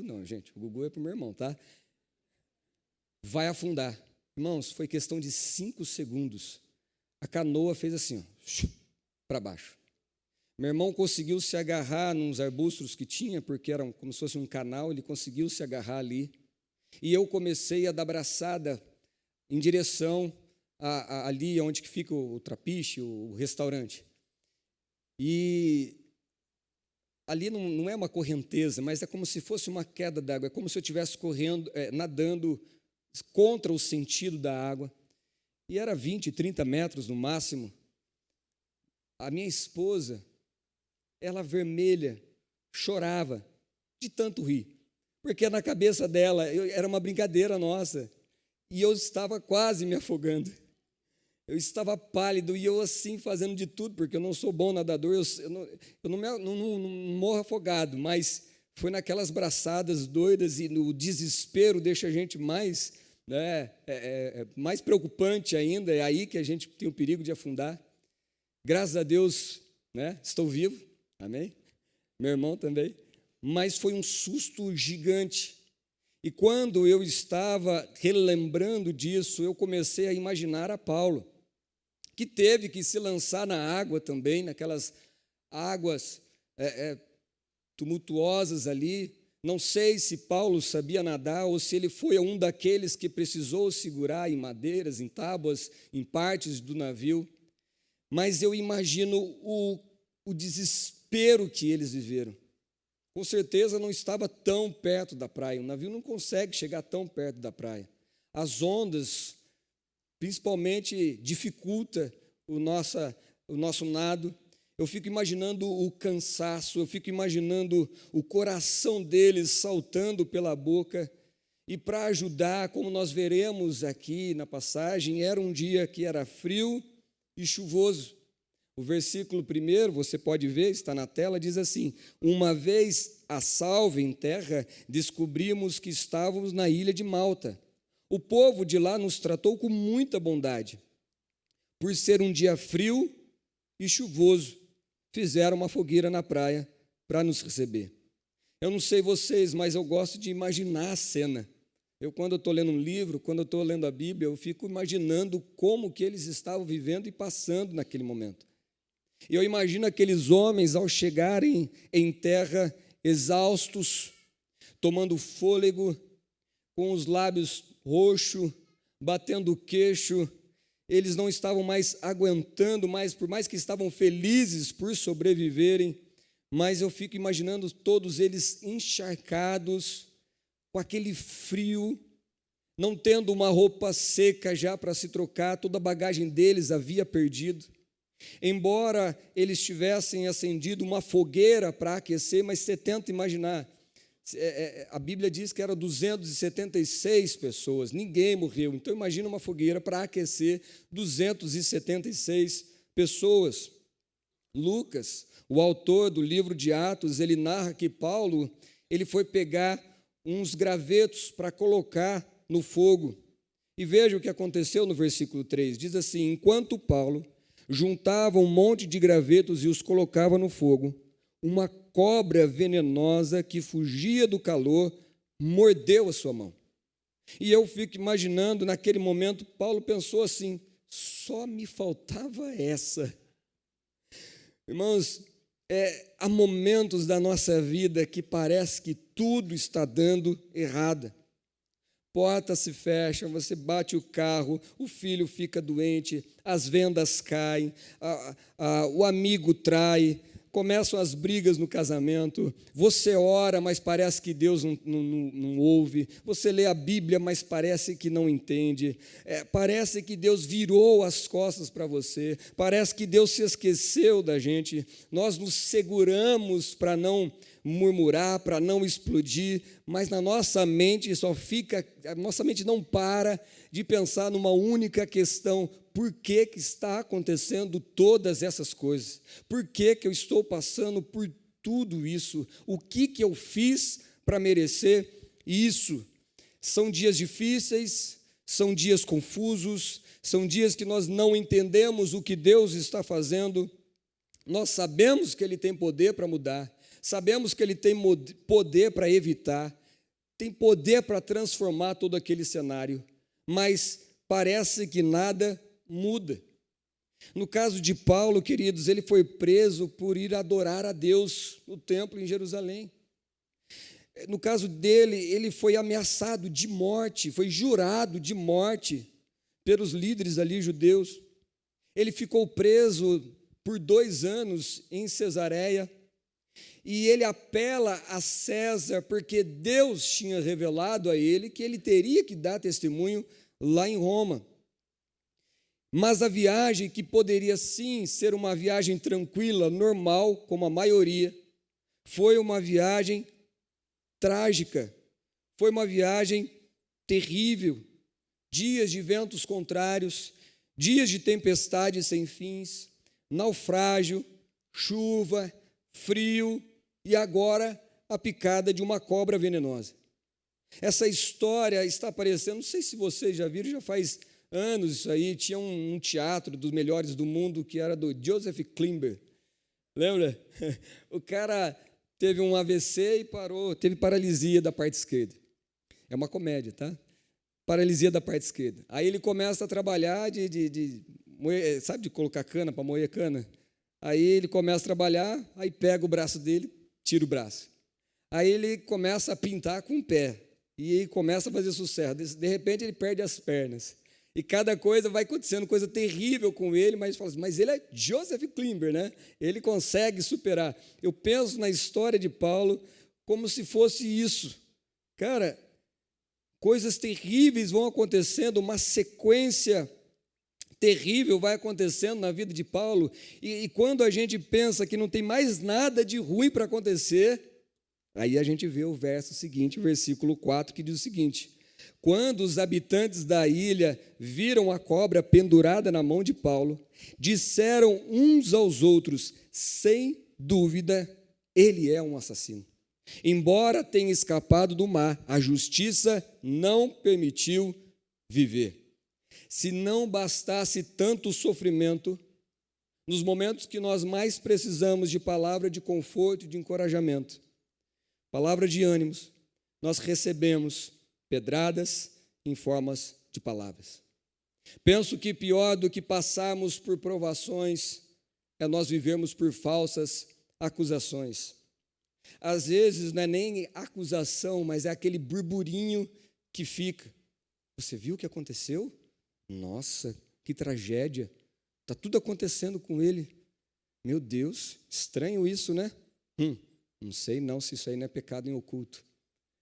não, gente, o Gugu é para o meu irmão, tá? Vai afundar. Irmãos, foi questão de 5 segundos. A canoa fez assim, para baixo. Meu irmão conseguiu se agarrar nos arbustos que tinha, porque era como se fosse um canal, ele conseguiu se agarrar ali. E eu comecei a dar braçada em direção ali onde que fica o trapiche, o restaurante. E ali não é uma correnteza, mas é como se fosse uma queda d'água, é como se eu estivesse correndo, nadando contra o sentido da água. E era 20, 30 metros no máximo. A minha esposa, ela vermelha, chorava de tanto rir, porque na cabeça dela era uma brincadeira nossa, e eu estava quase me afogando. Eu estava pálido e eu assim fazendo de tudo, porque eu não sou bom nadador, eu não morro afogado, mas foi naquelas braçadas doidas e no desespero deixa a gente mais, mais preocupante ainda, é aí que a gente tem o perigo de afundar. Graças a Deus, estou vivo, amém? Meu irmão também, mas foi um susto gigante. E quando eu estava relembrando disso, eu comecei a imaginar a Paulo, que teve que se lançar na água também, naquelas águas tumultuosas ali. Não sei se Paulo sabia nadar ou se ele foi um daqueles que precisou segurar em madeiras, em tábuas, em partes do navio. Mas eu imagino o desespero que eles viveram. Com certeza não estava tão perto da praia, o navio não consegue chegar tão perto da praia. As ondas, principalmente, dificulta o nosso nado. Eu fico imaginando o cansaço, eu fico imaginando o coração deles saltando pela boca. E para ajudar, como nós veremos aqui na passagem, era um dia que era frio e chuvoso. O versículo 1, você pode ver, está na tela, diz assim: uma vez a salvo em terra, descobrimos que estávamos na ilha de Malta. O povo de lá nos tratou com muita bondade. Por ser um dia frio e chuvoso, fizeram uma fogueira na praia para nos receber. Eu não sei vocês, mas eu gosto de imaginar a cena. Quando eu estou lendo um livro, quando eu estou lendo a Bíblia, eu fico imaginando como que eles estavam vivendo e passando naquele momento. E eu imagino aqueles homens, ao chegarem em terra, exaustos, tomando fôlego, com os lábios roxos, batendo o queixo, eles não estavam mais aguentando, mas por mais que estavam felizes por sobreviverem, mas eu fico imaginando todos eles encharcados, com aquele frio, não tendo uma roupa seca já para se trocar, toda a bagagem deles havia perdido. Embora eles tivessem acendido uma fogueira para aquecer, mas você tenta imaginar, a Bíblia diz que eram 276 pessoas, ninguém morreu, então imagina uma fogueira para aquecer 276 pessoas. Lucas, o autor do livro de Atos, ele narra que Paulo, ele foi pegar uns gravetos para colocar no fogo, e veja o que aconteceu no versículo 3, diz assim: enquanto Paulo juntava um monte de gravetos e os colocava no fogo, uma cobra venenosa que fugia do calor mordeu a sua mão. E eu fico imaginando, naquele momento, Paulo pensou assim: só me faltava essa. Irmãos, há momentos da nossa vida que parece que tudo está dando errado. Portas se fecham, você bate o carro, o filho fica doente, as vendas caem, o amigo trai, começam as brigas no casamento, você ora, mas parece que Deus não ouve, você lê a Bíblia, mas parece que não entende, parece que Deus virou as costas para você, parece que Deus se esqueceu da gente, nós nos seguramos para não murmurar, para não explodir, mas na nossa mente a nossa mente não para de pensar numa única questão: por que está acontecendo todas essas coisas? Por que eu estou passando por tudo isso? O que eu fiz para merecer isso? São dias difíceis, são dias confusos, são dias que nós não entendemos o que Deus está fazendo. Nós sabemos que Ele tem poder para mudar, sabemos que Ele tem poder para evitar, tem poder para transformar todo aquele cenário, mas parece que nada muda. No caso de Paulo, queridos, ele foi preso por ir adorar a Deus no templo em Jerusalém. No caso dele, ele foi ameaçado de morte, foi jurado de morte pelos líderes ali judeus. Ele ficou preso por 2 anos em Cesareia, e ele apela a César porque Deus tinha revelado a ele que ele teria que dar testemunho lá em Roma. Mas a viagem, que poderia sim ser uma viagem tranquila, normal, como a maioria, foi uma viagem trágica, foi uma viagem terrível. Dias de ventos contrários, dias de tempestades sem fins, naufrágio, chuva, frio e agora a picada de uma cobra venenosa. Essa história está aparecendo, não sei se vocês já viram, já faz anos isso aí. Tinha um teatro dos melhores do mundo que era do Joseph Klimber, lembra? O cara teve um AVC e teve paralisia da parte esquerda. É uma comédia, tá? Paralisia da parte esquerda. Aí ele começa a trabalhar sabe, de colocar cana para moer cana? Aí ele começa a trabalhar, aí pega o braço dele, tira o braço. Aí ele começa a pintar com o pé, e aí começa a fazer sucesso. De repente ele perde as pernas. E cada coisa vai acontecendo, coisa terrível com ele, mas ele é Joseph Klimber, né? Ele consegue superar. Eu penso na história de Paulo como se fosse isso. Cara, coisas terríveis vão acontecendo, uma sequência terrível vai acontecendo na vida de Paulo, e quando a gente pensa que não tem mais nada de ruim para acontecer, aí a gente vê o verso seguinte, versículo 4, que diz o seguinte: quando os habitantes da ilha viram a cobra pendurada na mão de Paulo, disseram uns aos outros: sem dúvida, ele é um assassino. Embora tenha escapado do mar, a justiça não permitiu viver. Se não bastasse tanto sofrimento, nos momentos que nós mais precisamos de palavra de conforto e de encorajamento, palavra de ânimos, nós recebemos pedradas em formas de palavras. Penso que pior do que passarmos por provações é nós vivermos por falsas acusações. Às vezes não é nem acusação, mas é aquele burburinho que fica. Você viu o que aconteceu? Nossa, que tragédia. Está tudo acontecendo com ele. Meu Deus, estranho isso, né? Não sei não se isso aí não é pecado em oculto.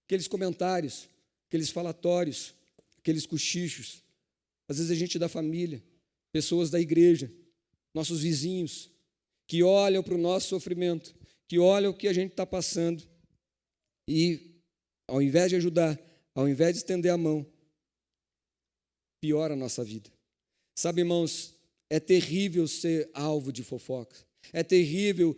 Aqueles comentários, aqueles falatórios, aqueles cochichos. Às vezes a gente da família, pessoas da igreja, nossos vizinhos, que olham para o nosso sofrimento, que olham o que a gente está passando e, ao invés de ajudar, ao invés de estender a mão, piora a nossa vida. Sabe, irmãos, é terrível ser alvo de fofoca, é terrível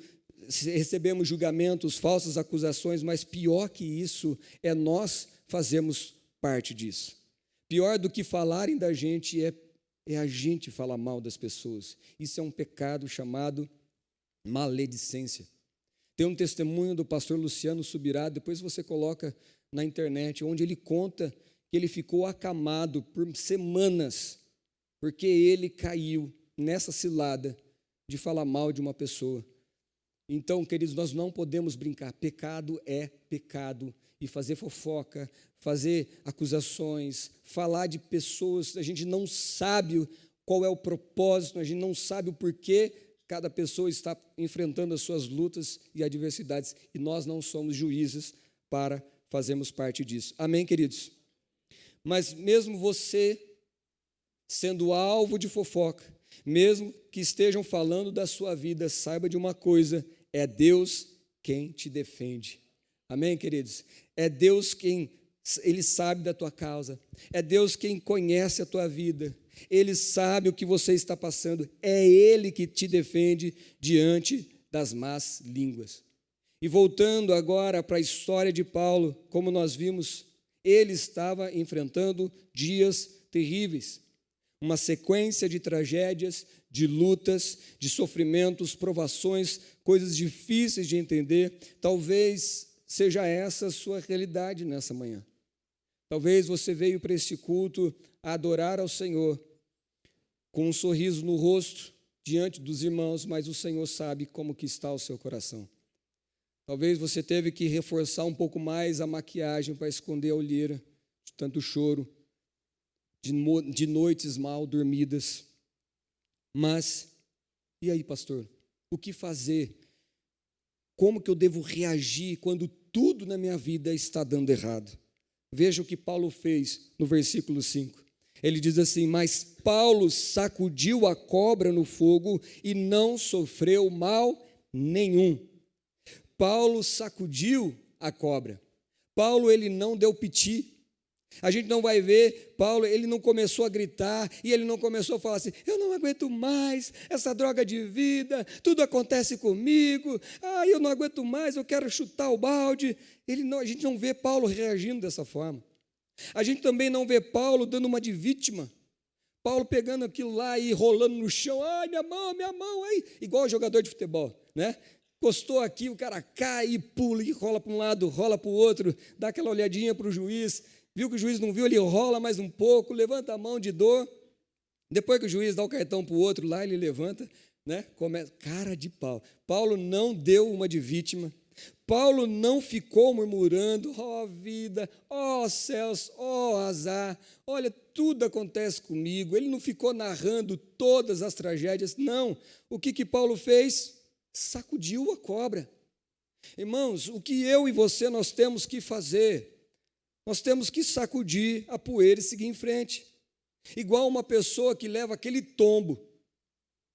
recebemos julgamentos, falsas acusações, mas pior que isso é nós fazermos parte disso. Pior do que falarem da gente é a gente falar mal das pessoas. Isso é um pecado chamado maledicência. Tem um testemunho do pastor Luciano Subirá, depois você coloca na internet, onde ele conta que ele ficou acamado por semanas, porque ele caiu nessa cilada de falar mal de uma pessoa. Então, queridos, nós não podemos brincar. Pecado é pecado. E fazer fofoca, fazer acusações, falar de pessoas, a gente não sabe qual é o propósito, a gente não sabe o porquê cada pessoa está enfrentando as suas lutas e adversidades. E nós não somos juízes para fazermos parte disso. Amém, queridos? Mas mesmo você sendo alvo de fofoca, mesmo que estejam falando da sua vida, saiba de uma coisa: é Deus quem te defende. Amém, queridos? É Deus quem, Ele sabe da tua causa, é Deus quem conhece a tua vida, Ele sabe o que você está passando, é Ele que te defende diante das más línguas. E voltando agora para a história de Paulo, como nós vimos, ele estava enfrentando dias terríveis, uma sequência de tragédias, de lutas, de sofrimentos, provações, coisas difíceis de entender. Talvez seja essa a sua realidade nessa manhã. Talvez você veio para este culto a adorar ao Senhor com um sorriso no rosto diante dos irmãos, mas o Senhor sabe como que está o seu coração. Talvez você teve que reforçar um pouco mais a maquiagem para esconder a olheira de tanto choro, de noites mal dormidas. Mas, e aí, pastor? O que fazer? Como que eu devo reagir quando tudo na minha vida está dando errado? Veja o que Paulo fez no versículo 5. Ele diz assim: mas Paulo sacudiu a cobra no fogo e não sofreu mal nenhum. Paulo sacudiu a cobra. Paulo, ele não deu piti. A gente não vai ver, Paulo, ele não começou a gritar e ele não começou a falar assim: eu não aguento mais essa droga de vida, tudo acontece comigo, eu não aguento mais, eu quero chutar o balde. A gente não vê Paulo reagindo dessa forma. A gente também não vê Paulo dando uma de vítima. Paulo pegando aquilo lá e rolando no chão, ai, minha mão, ai, igual jogador de futebol, né? Encostou aqui, o cara cai e pula, e rola para um lado, rola para o outro, dá aquela olhadinha para o juiz, viu que o juiz não viu, ele rola mais um pouco, levanta a mão de dor, depois que o juiz dá o cartão para o outro lá, ele levanta, né? Começa, cara de pau. Paulo não deu uma de vítima, Paulo não ficou murmurando, ó vida, ó céus, ó azar, olha, tudo acontece comigo. Ele não ficou narrando todas as tragédias, não. O que Paulo fez? Sacudiu a cobra. Irmãos, o que eu e você nós temos que fazer? Nós temos que sacudir a poeira e seguir em frente. Igual uma pessoa que leva aquele tombo,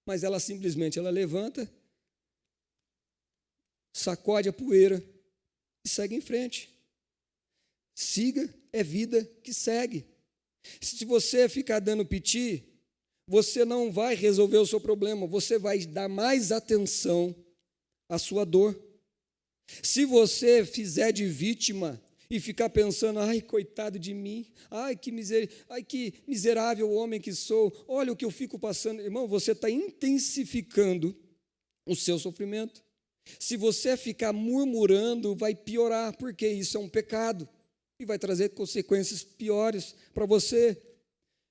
mas ela simplesmente levanta, sacode a poeira e segue em frente. Siga, é vida que segue. Se você ficar dando piti, você não vai resolver o seu problema, você vai dar mais atenção à sua dor. Se você fizer de vítima e ficar pensando, ai, coitado de mim, ai, que miserável homem que sou, olha o que eu fico passando, irmão, você está intensificando o seu sofrimento. Se você ficar murmurando, vai piorar, porque isso é um pecado e vai trazer consequências piores para você.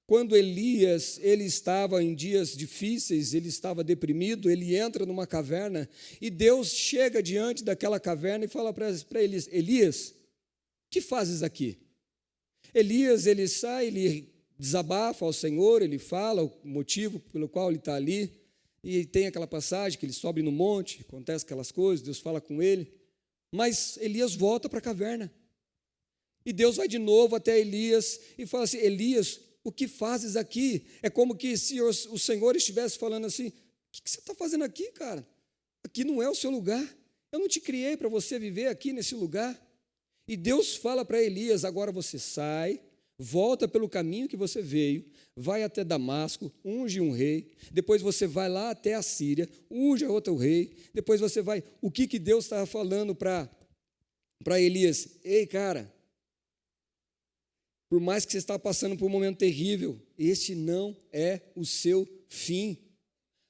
Quando Elias, ele estava em dias difíceis, ele estava deprimido, ele entra numa caverna e Deus chega diante daquela caverna e fala para Elias: Elias, que fazes aqui? Elias, ele sai, ele desabafa ao Senhor, ele fala o motivo pelo qual ele está ali, e tem aquela passagem que ele sobe no monte, acontece aquelas coisas, Deus fala com ele, mas Elias volta para a caverna, e Deus vai de novo até Elias e fala assim: Elias, o que fazes aqui? É como que se o Senhor estivesse falando assim: o que você está fazendo aqui, cara? Aqui não é o seu lugar, eu não te criei para você viver aqui nesse lugar. E Deus fala para Elias: agora você sai, volta pelo caminho que você veio, vai até Damasco, unge um rei, depois você vai lá até a Síria, unge outro rei, depois você vai... O que Deus estava falando para Elias? Ei, cara, por mais que você está passando por um momento terrível, este não é o seu fim.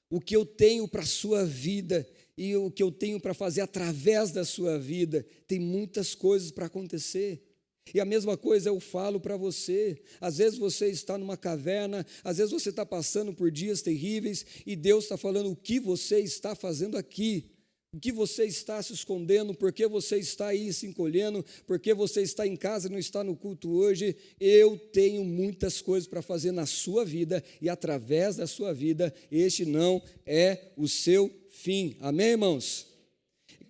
O que eu tenho para a sua vida e o que eu tenho para fazer através da sua vida, tem muitas coisas para acontecer. E a mesma coisa eu falo para você. Às vezes você está numa caverna, às vezes você está passando por dias terríveis e Deus está falando: o que você está fazendo aqui? O que você está se escondendo? Por que você está aí se encolhendo? Por que você está em casa e não está no culto hoje? Eu tenho muitas coisas para fazer na sua vida e através da sua vida. Este não é o seu fim. Amém, irmãos?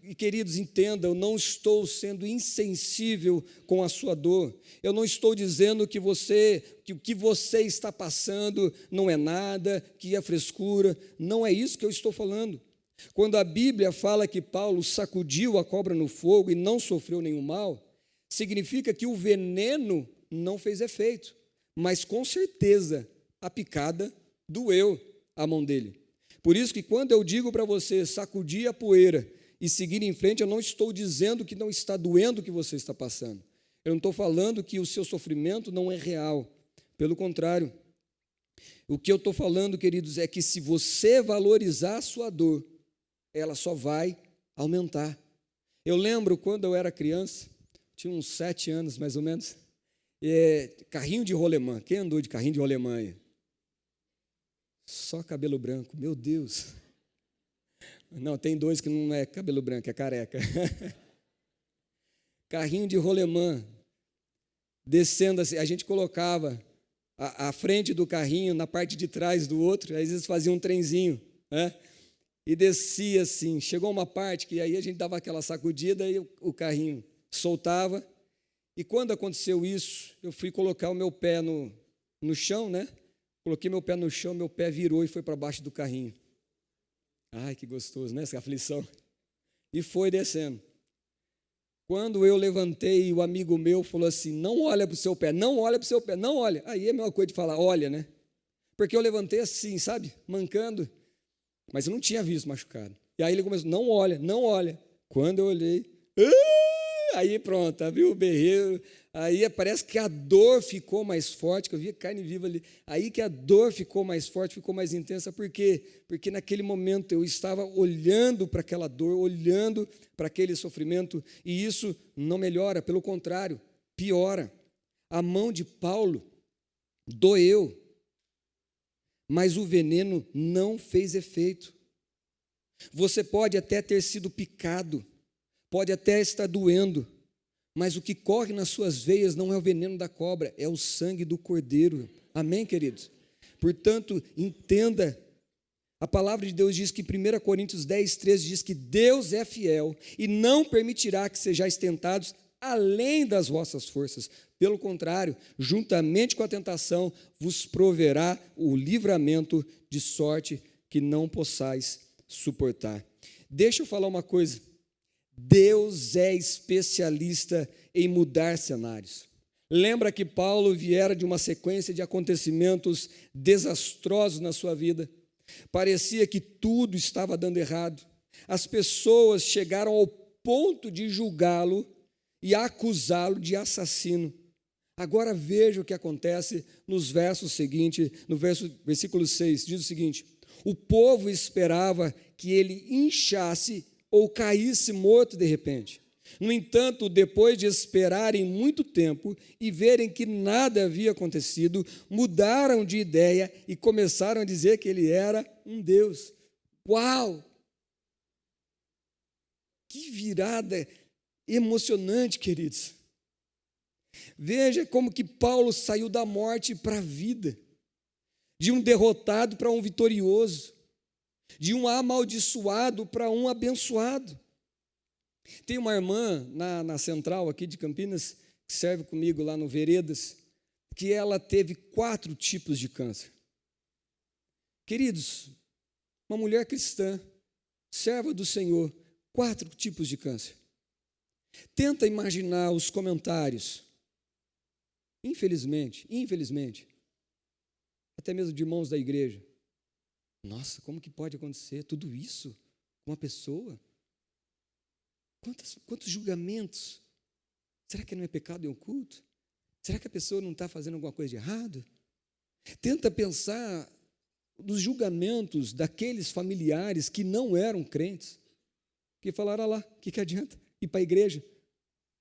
E queridos, entendam, eu não estou sendo insensível com a sua dor. Eu não estou dizendo que o que você está passando não é nada, que é frescura. Não é isso que eu estou falando. Quando a Bíblia fala que Paulo sacudiu a cobra no fogo e não sofreu nenhum mal, significa que o veneno não fez efeito, mas com certeza a picada doeu a mão dele. Por isso que quando eu digo para você sacudir a poeira e seguir em frente, eu não estou dizendo que não está doendo o que você está passando. Eu não estou falando que o seu sofrimento não é real. Pelo contrário, o que eu estou falando, queridos, é que se você valorizar a sua dor, ela só vai aumentar. Eu lembro quando eu era criança, tinha uns 7 anos mais ou menos, carrinho de rolemã. Quem andou de carrinho de rolemã aí? Só cabelo branco, meu Deus. Não, tem 2 que não é cabelo branco, é careca. Carrinho de rolemã. Descendo assim, a gente colocava a frente do carrinho na parte de trás do outro, às vezes fazia um trenzinho, né? E descia assim. Chegou uma parte que aí a gente dava aquela sacudida e o carrinho soltava. E quando aconteceu isso, eu fui colocar o meu pé no chão, né? Coloquei meu pé no chão, meu pé virou e foi para baixo do carrinho. Ai, que gostoso, né? Essa aflição. E foi descendo. Quando eu levantei, o amigo meu falou assim, não olha para o seu pé, não olha para o seu pé, não olha. Aí é a mesma coisa de falar, olha, né? Porque eu levantei assim, sabe? Mancando. Mas eu não tinha visto machucado. E aí ele começou, não olha, não olha. Quando eu olhei, aí pronto, abriu o berreiro. Aí parece que a dor ficou mais forte, que eu via carne viva ali. Aí que a dor ficou mais forte, ficou mais intensa. Por quê? Porque naquele momento eu estava olhando para aquela dor, olhando para aquele sofrimento, e isso não melhora, pelo contrário, piora. A mão de Paulo doeu, mas o veneno não fez efeito. Você pode até ter sido picado, pode até estar doendo, mas o que corre nas suas veias não é o veneno da cobra, é o sangue do cordeiro. Amém, queridos? Portanto, entenda, a palavra de Deus diz que 1 Coríntios 10, 13 diz que Deus é fiel e não permitirá que sejais tentados além das vossas forças. Pelo contrário, juntamente com a tentação, vos proverá o livramento de sorte que não possais suportar. Deixa eu falar uma coisa. Deus é especialista em mudar cenários. Lembra que Paulo viera de uma sequência de acontecimentos desastrosos na sua vida. Parecia que tudo estava dando errado. As pessoas chegaram ao ponto de julgá-lo e acusá-lo de assassino. Agora veja o que acontece nos versos seguintes, no versículo 6, diz o seguinte: o povo esperava que ele inchasse ou caísse morto de repente. No entanto, depois de esperarem muito tempo e verem que nada havia acontecido, mudaram de ideia e começaram a dizer que ele era um Deus. Uau! Que virada emocionante, queridos. Veja como que Paulo saiu da morte para a vida, de um derrotado para um vitorioso, de um amaldiçoado para um abençoado. Tem uma irmã na central aqui de Campinas, que serve comigo lá no Veredas, que ela teve 4 tipos de câncer. Queridos, uma mulher cristã, serva do Senhor, 4 tipos de câncer. Tenta imaginar os comentários. Infelizmente, até mesmo de irmãos da igreja. Nossa, como que pode acontecer tudo isso com uma pessoa? Quantos julgamentos? Será que não é pecado em oculto? Será que a pessoa não está fazendo alguma coisa de errado? Tenta pensar nos julgamentos daqueles familiares que não eram crentes, que falaram, lá, o que adianta? Ir para a igreja,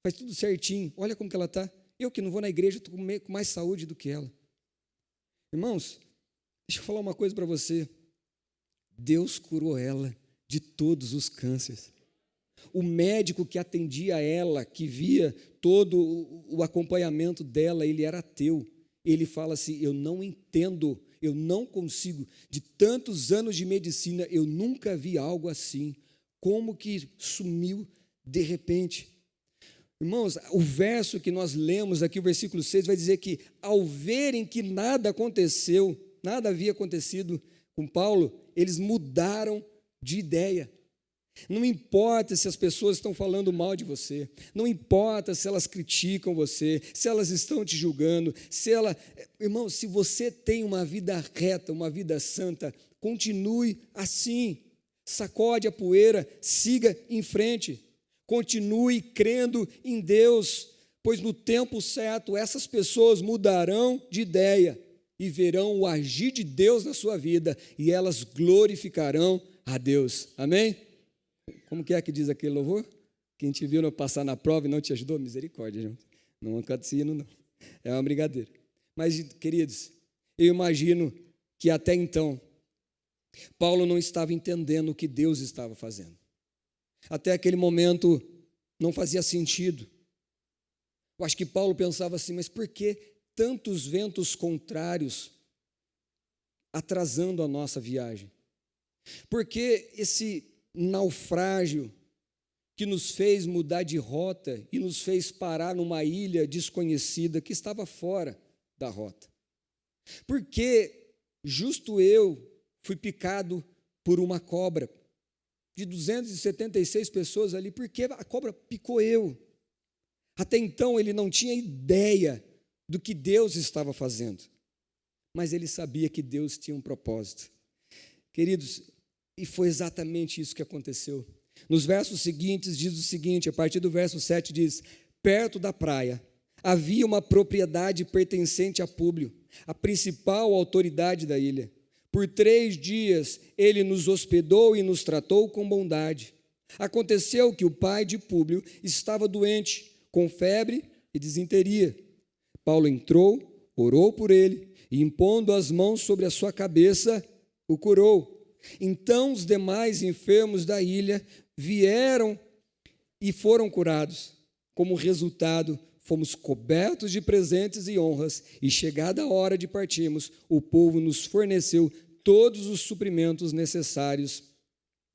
faz tudo certinho, olha como que ela está. Eu que não vou na igreja, estou com mais saúde do que ela. Irmãos, deixa eu falar uma coisa para você. Deus curou ela de todos os cânceres. O médico que atendia ela, que via todo o acompanhamento dela, ele era ateu. Ele fala assim, eu não entendo, eu não consigo, de tantos anos de medicina, eu nunca vi algo assim. Como que sumiu de repente? Irmãos, o verso que nós lemos aqui, o versículo 6, vai dizer que ao verem que nada aconteceu, nada havia acontecido com Paulo, eles mudaram de ideia. Não importa se as pessoas estão falando mal de você, não importa se elas criticam você, se elas estão te julgando, irmão, se você tem uma vida reta, uma vida santa, continue assim, sacode a poeira, siga em frente, continue crendo em Deus, pois no tempo certo essas pessoas mudarão de ideia e verão o agir de Deus na sua vida e elas glorificarão a Deus, amém? Como que é que diz aquele louvor? Quem te viu passar na prova e não te ajudou? Misericórdia, gente. Não é um catecismo, não. É uma brincadeira. Mas, queridos, eu imagino que até então, Paulo não estava entendendo o que Deus estava fazendo. Até aquele momento, não fazia sentido. Eu acho que Paulo pensava assim, mas por que tantos ventos contrários atrasando a nossa viagem? Por que esse naufrágio que nos fez mudar de rota e nos fez parar numa ilha desconhecida que estava fora da rota? Porque justo eu fui picado por uma cobra de 276 pessoas ali, porque a cobra picou eu. Até então ele não tinha ideia do que Deus estava fazendo, mas ele sabia que Deus tinha um propósito. Queridos, e foi exatamente isso que aconteceu. Nos versos seguintes diz o seguinte, a partir do verso 7 diz: perto da praia havia uma propriedade pertencente a Públio, a principal autoridade da ilha. Por 3 dias ele nos hospedou e nos tratou com bondade. Aconteceu que o pai de Públio estava doente, com febre e disenteria. Paulo entrou, orou por ele e, impondo as mãos sobre a sua cabeça, o curou. Então os demais enfermos da ilha vieram e foram curados. Como resultado, fomos cobertos de presentes e honras, e chegada a hora de partirmos, o povo nos forneceu todos os suprimentos necessários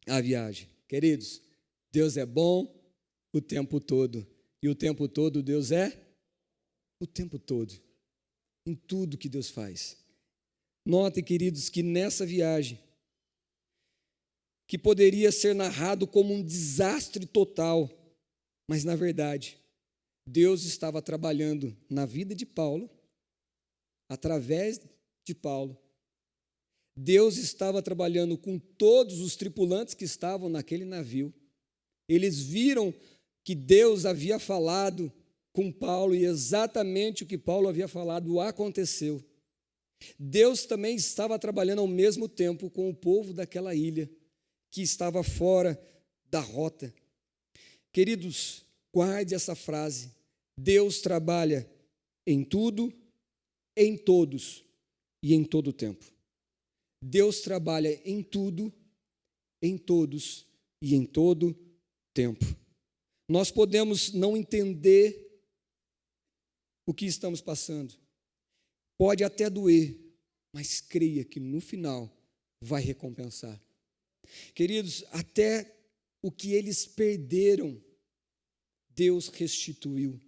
à viagem. Queridos, Deus é bom o tempo todo, e o tempo todo Deus é o tempo todo, em tudo que Deus faz. Notem, queridos, que nessa viagem, que poderia ser narrado como um desastre total, mas na verdade, Deus estava trabalhando na vida de Paulo, através de Paulo. Deus estava trabalhando com todos os tripulantes que estavam naquele navio. Eles viram que Deus havia falado com Paulo e exatamente o que Paulo havia falado aconteceu. Deus também estava trabalhando ao mesmo tempo com o povo daquela ilha, que estava fora da rota. Queridos, guarde essa frase: Deus trabalha em tudo, em todos e em todo o tempo. Deus trabalha em tudo, em todos e em todo tempo. Nós podemos não entender o que estamos passando. Pode até doer, mas creia que no final vai recompensar. Queridos, até o que eles perderam, Deus restituiu.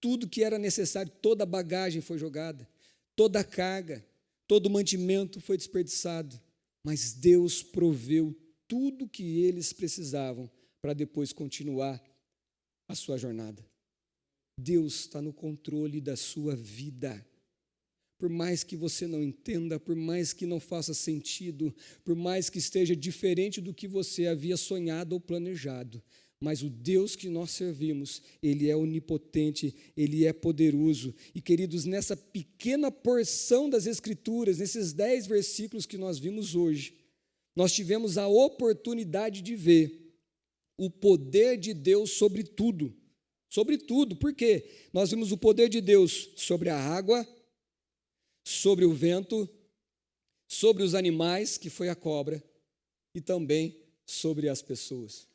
Tudo que era necessário, toda a bagagem foi jogada, toda a carga, todo o mantimento foi desperdiçado, mas Deus proveu tudo que eles precisavam para depois continuar a sua jornada. Deus está no controle da sua vida. Por mais que você não entenda, por mais que não faça sentido, por mais que esteja diferente do que você havia sonhado ou planejado, mas o Deus que nós servimos, Ele é onipotente, Ele é poderoso. E, queridos, nessa pequena porção das Escrituras, nesses 10 versículos que nós vimos hoje, nós tivemos a oportunidade de ver o poder de Deus sobre tudo. Sobre tudo, por quê? Nós vimos o poder de Deus sobre a água, sobre o vento, sobre os animais, que foi a cobra, e também sobre as pessoas.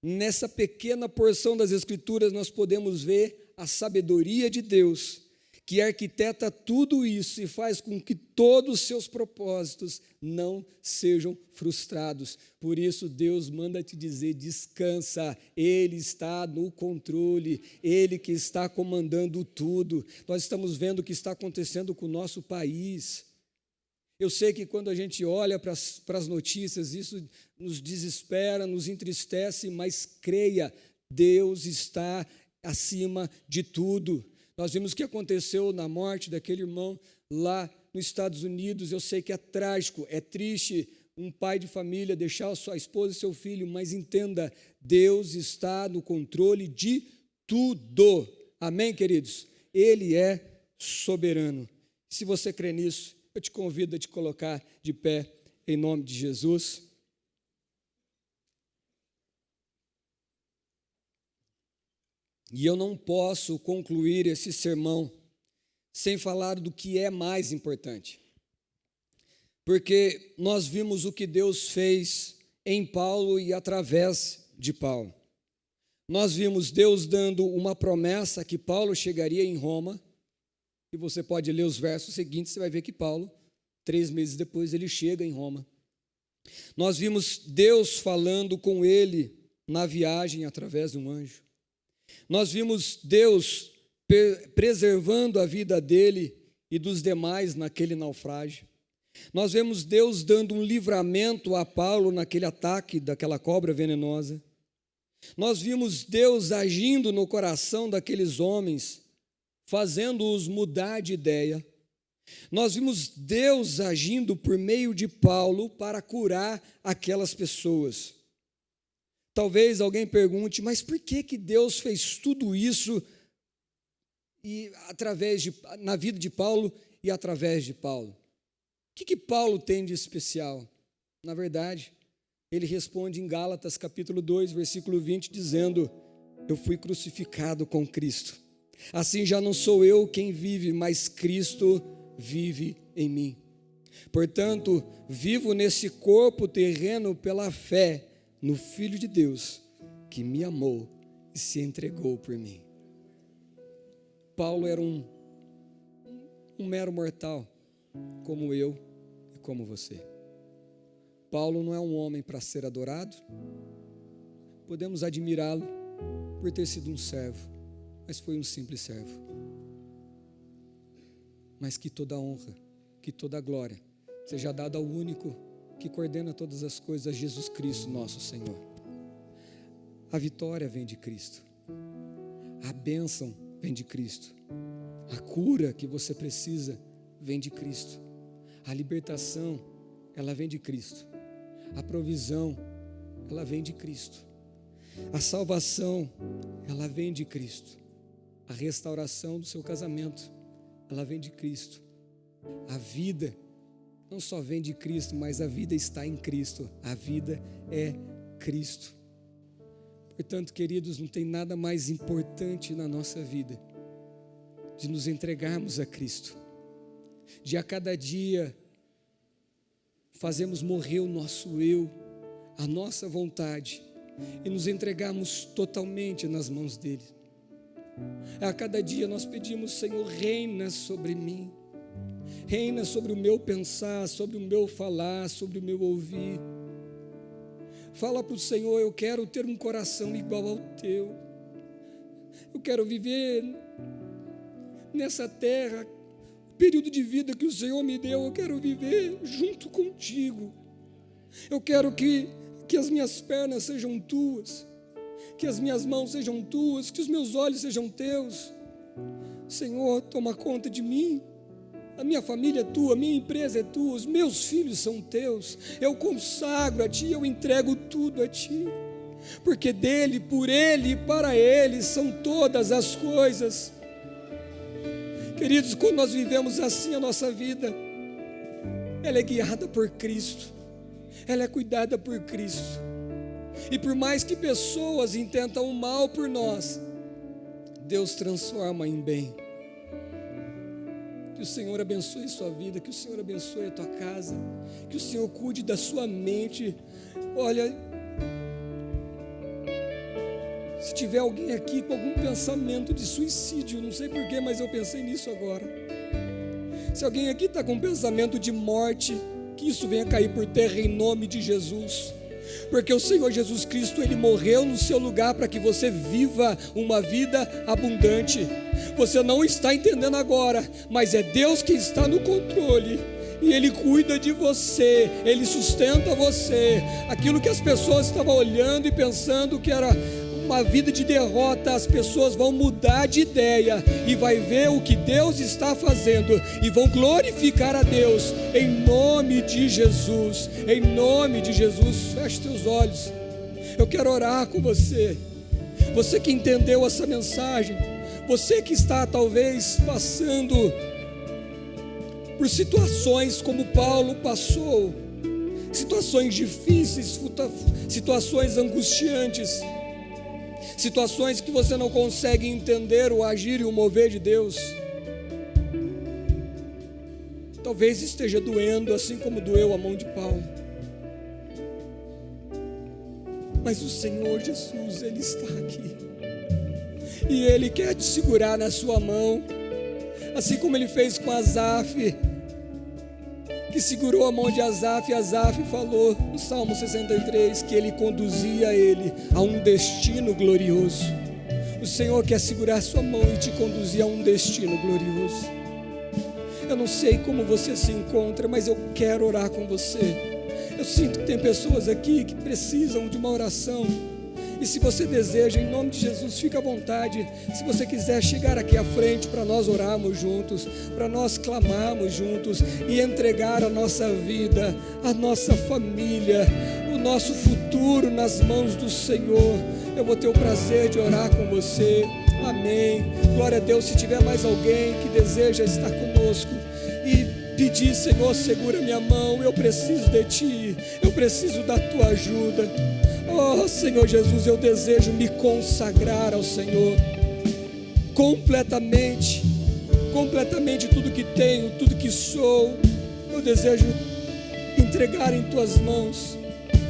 Nessa pequena porção das Escrituras, nós podemos ver a sabedoria de Deus, que arquiteta tudo isso e faz com que todos os seus propósitos não sejam frustrados. Por isso, Deus manda te dizer: descansa, Ele está no controle, Ele que está comandando tudo. Nós estamos vendo o que está acontecendo com o nosso país. Eu sei que quando a gente olha para as notícias, isso nos desespera, nos entristece, mas creia, Deus está acima de tudo. Nós vimos o que aconteceu na morte daquele irmão lá nos Estados Unidos. Eu sei que é trágico, é triste um pai de família deixar sua esposa e seu filho, mas entenda, Deus está no controle de tudo. Amém, queridos? Ele é soberano. Se você crê nisso, eu te convido a te colocar de pé em nome de Jesus. E eu não posso concluir esse sermão sem falar do que é mais importante. Porque nós vimos o que Deus fez em Paulo e através de Paulo. Nós vimos Deus dando uma promessa que Paulo chegaria em Roma. E você pode ler os versos seguintes, você vai ver que Paulo, 3 meses depois, ele chega em Roma. Nós vimos Deus falando com ele na viagem através de um anjo. Nós vimos Deus preservando a vida dele e dos demais naquele naufrágio. Nós vemos Deus dando um livramento a Paulo naquele ataque daquela cobra venenosa. Nós vimos Deus agindo no coração daqueles homens, fazendo-os mudar de ideia. Nós vimos Deus agindo por meio de Paulo para curar aquelas pessoas. Talvez alguém pergunte, mas por que Deus fez tudo isso na vida de Paulo e através de Paulo? O que Paulo tem de especial? Na verdade, ele responde em Gálatas capítulo 2, versículo 20, dizendo: eu fui crucificado com Cristo. Assim já não sou eu quem vive, mas Cristo vive em mim. Portanto, vivo nesse corpo terreno pela fé no Filho de Deus, que me amou e se entregou por mim. Paulo era um mero mortal, como eu e como você. Paulo não é um homem para ser adorado. Podemos admirá-lo por ter sido um servo, mas foi um simples servo. Mas que toda honra, que toda glória seja dada ao único que coordena todas as coisas, Jesus Cristo, nosso Senhor. A vitória vem de Cristo. A bênção vem de Cristo. A cura que você precisa vem de Cristo. A libertação, ela vem de Cristo. A provisão, ela vem de Cristo. A salvação, ela vem de Cristo. A restauração do seu casamento, ela vem de Cristo. A vida não só vem de Cristo, mas a vida está em Cristo. A vida é Cristo. Portanto, queridos, não tem nada mais importante na nossa vida de nos entregarmos a Cristo, de a cada dia fazermos morrer o nosso eu, a nossa vontade, e nos entregarmos totalmente nas mãos dele. A cada dia nós pedimos: Senhor, reina sobre mim, reina sobre o meu pensar, sobre o meu falar, sobre o meu ouvir. Fala para o Senhor: eu quero ter um coração igual ao teu, eu quero viver nessa terra, o período de vida que o Senhor me deu, eu quero viver junto contigo. Eu quero que as minhas pernas sejam tuas, que as minhas mãos sejam tuas, que os meus olhos sejam teus. Senhor, toma conta de mim. A minha família é tua, a minha empresa é tua, os meus filhos são teus. Eu consagro a ti, eu entrego tudo a ti, porque dele, por ele e para ele são todas as coisas. Queridos, quando nós vivemos assim a nossa vida, ela é guiada por Cristo, ela é cuidada por Cristo. E por mais que pessoas intentam o mal por nós, Deus transforma em bem. Que o Senhor abençoe sua vida, que o Senhor abençoe a tua casa, que o Senhor cuide da sua mente. Olha, se tiver alguém aqui com algum pensamento de suicídio, não sei porquê, mas eu pensei nisso agora. Se alguém aqui está com um pensamento de morte, que isso venha cair por terra em nome de Jesus. Porque o Senhor Jesus Cristo, Ele morreu no seu lugar para que você viva uma vida abundante. Você não está entendendo agora, mas é Deus que está no controle. e Ele cuida de você, Ele sustenta você. Aquilo que as pessoas estavam olhando e pensando que era uma vida de derrota, as pessoas vão mudar de ideia e vai ver o que Deus está fazendo e vão glorificar a Deus em nome de Jesus. Em nome de Jesus, feche teus olhos. Eu quero orar com você. Você que entendeu essa mensagem, você que está talvez passando por situações como Paulo passou, situações difíceis, situações angustiantes, situações que você não consegue entender o agir e o mover de Deus. Talvez esteja doendo assim como doeu a mão de Paulo, mas o Senhor Jesus, Ele está aqui e Ele quer te segurar na sua mão, assim como Ele fez com Asaf, que segurou a mão de Asaf, e Asaf falou no Salmo 63 que Ele conduzia ele a um destino glorioso. O Senhor quer segurar sua mão e te conduzir a um destino glorioso. Eu não sei como você se encontra, mas eu quero orar com você. Eu sinto que tem pessoas aqui que precisam de uma oração. E se você deseja, em nome de Jesus, fica à vontade. Se você quiser chegar aqui à frente para nós orarmos juntos, para nós clamarmos juntos e entregar a nossa vida, a nossa família, o nosso futuro nas mãos do Senhor, eu vou ter o prazer de orar com você. Amém. Glória a Deus. Se tiver mais alguém que deseja estar conosco e pedir: Senhor, segura minha mão, eu preciso de Ti, eu preciso da Tua ajuda. Oh, Senhor Jesus, eu desejo me consagrar ao Senhor completamente tudo que tenho, tudo que sou, eu desejo entregar em Tuas mãos.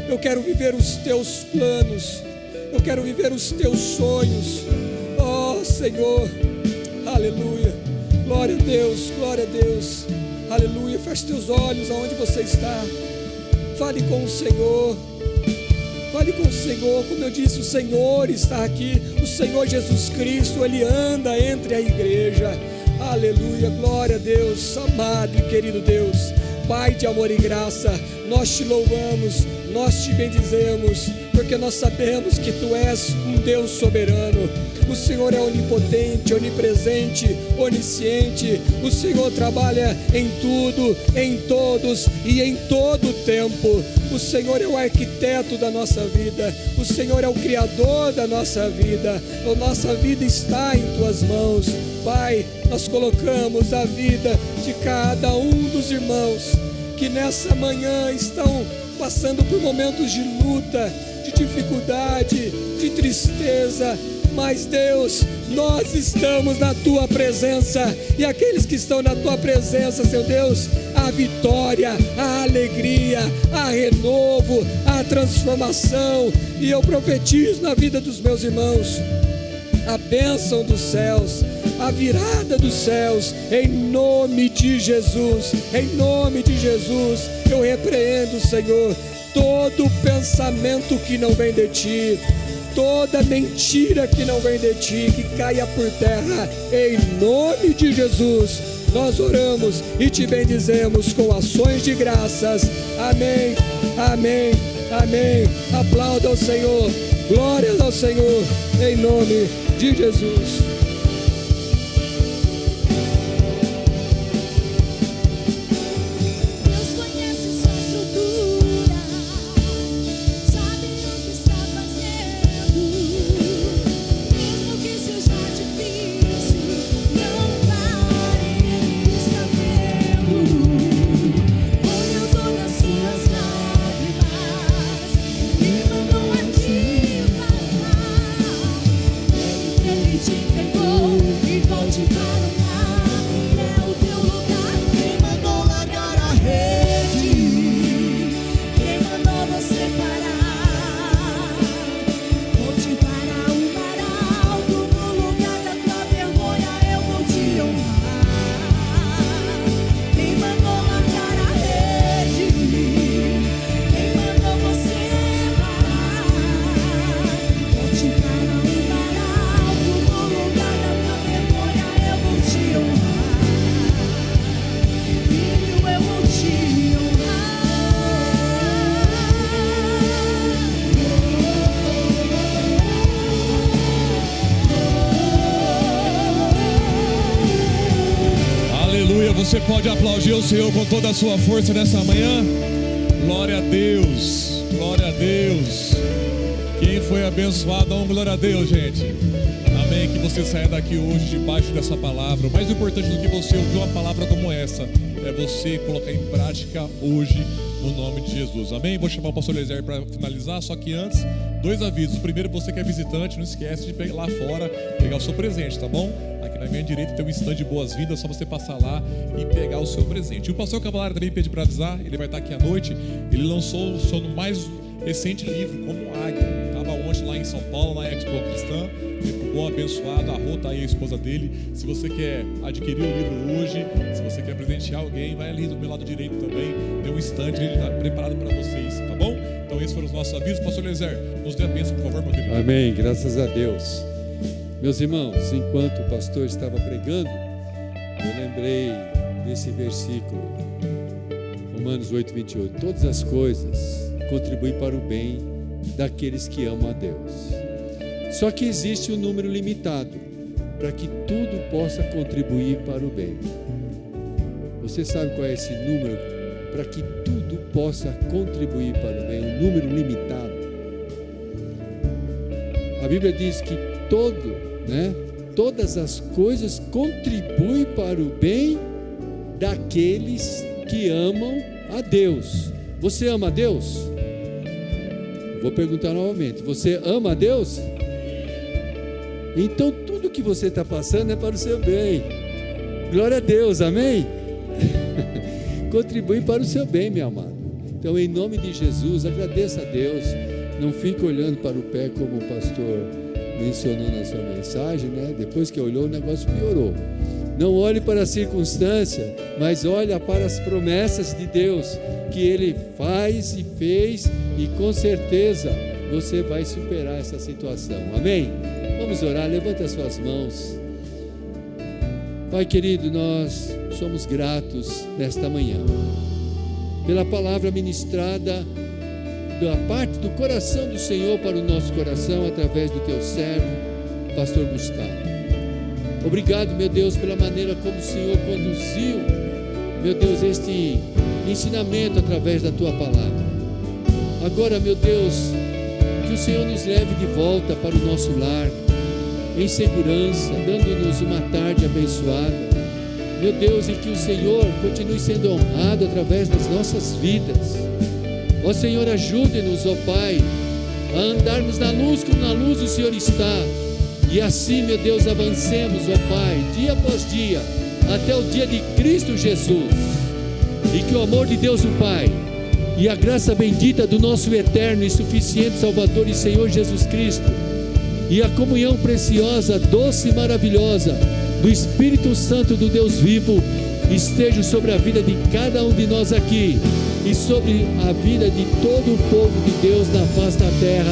Eu quero viver os Teus planos, eu quero viver os Teus sonhos. Oh, Senhor, aleluia, glória a Deus, aleluia. Feche teus olhos aonde você está, fale com o Senhor. Fale com o Senhor. Como eu disse, o Senhor está aqui. O Senhor Jesus Cristo, Ele anda entre a igreja. Aleluia, glória a Deus. Amado e querido Deus, Pai de amor e graça, nós Te louvamos, nós Te bendizemos, porque nós sabemos que Tu és um Deus soberano. O Senhor é onipotente, onipresente, onisciente. O Senhor trabalha em tudo, em todos e em todo tempo. O Senhor é o arquiteto da nossa vida. O Senhor é o criador da nossa vida. A nossa vida está em Tuas mãos. Pai, nós colocamos a vida de cada um dos irmãos que nessa manhã estão passando por momentos de luta, de dificuldade, de tristeza. Mas Deus, nós estamos na Tua presença, e aqueles que estão na Tua presença, Seu Deus, a vitória, a alegria, a renovo, a transformação. E eu profetizo na vida dos meus irmãos a bênção dos céus, a virada dos céus, em nome de Jesus. Em nome de Jesus, eu repreendo, Senhor, todo pensamento que não vem de Ti, toda mentira que não vem de Ti, que caia por terra, em nome de Jesus. Nós oramos e Te bendizemos com ações de graças. Amém, amém, amém. Aplauda ao Senhor, glórias ao Senhor, em nome de Jesus. Te entregou. Você pode aplaudir o Senhor com toda a sua força nessa manhã? Glória a Deus, glória a Deus. Quem foi abençoado, dá uma glória a Deus, gente. Amém, que você saia daqui hoje debaixo dessa palavra. O mais importante do que você ouvir uma palavra como essa é você colocar em prática hoje, no nome de Jesus. Amém? Vou chamar o pastor Eliezer para finalizar, só que antes, 2 avisos. Primeiro, você que é visitante, não esquece de pegar lá fora, pegar o seu presente, tá bom? Aqui na minha direita tem um stand de boas-vindas, só você passar lá e pegar o seu presente. E o pastor Cavalara também pede para avisar, ele vai estar aqui à noite. Ele lançou o seu mais recente livro, Como Águia. Estava ontem lá em São Paulo, na Expo Cristã. Muito bom, abençoado. A Rô tá aí, a esposa dele. Se você quer adquirir o livro hoje, se você quer presentear alguém, vai ali do meu lado direito também. Tem um stand que ele está preparado para vocês, tá bom? Então esses foram os nossos avisos. Pastor Eliezer, nos dê a bênção, por favor, meu querido. Amém, graças a Deus. Meus irmãos, enquanto o pastor estava pregando, eu lembrei desse versículo, Romanos 8:28. Todas as coisas contribuem para o bem daqueles que amam a Deus. Só que existe um número limitado para que tudo possa contribuir para o bem. Você sabe qual é esse número? Para que tudo possa contribuir para o bem, um número limitado. A Bíblia diz que todas as coisas contribuem para o bem daqueles que amam a Deus. Você ama a Deus? Vou perguntar novamente, você ama a Deus? Então tudo que você está passando é para o seu bem. Glória a Deus, amém? Contribui para o seu bem, meu amado. Então, em nome de Jesus, agradeça a Deus. Não fique olhando para o pé como o pastor mencionou na sua mensagem, né? Depois que olhou, o negócio piorou. Não olhe para a circunstância, mas olhe para as promessas de Deus, que Ele faz e fez, e com certeza você vai superar essa situação. Amém? Vamos orar, levanta as suas mãos. Pai querido, nós somos gratos nesta manhã pela palavra ministrada da parte do coração do Senhor para o nosso coração, através do teu servo, pastor Gustavo. Obrigado, meu Deus, pela maneira como o Senhor conduziu, meu Deus, este ensinamento através da tua palavra. Agora, meu Deus, que o Senhor nos leve de volta para o nosso lar, em segurança, dando-nos uma tarde abençoada, meu Deus, e que o Senhor continue sendo honrado através das nossas vidas. Ó Senhor, ajude-nos, ó Pai, a andarmos na luz como na luz o Senhor está, e assim, meu Deus, avancemos, ó Pai, dia após dia, até o dia de Cristo Jesus, e que o amor de Deus o Pai, e a graça bendita do nosso eterno e suficiente Salvador e Senhor Jesus Cristo, e a comunhão preciosa, doce e maravilhosa do Espírito Santo do Deus vivo esteja sobre a vida de cada um de nós aqui e sobre a vida de todo o povo de Deus na face da terra,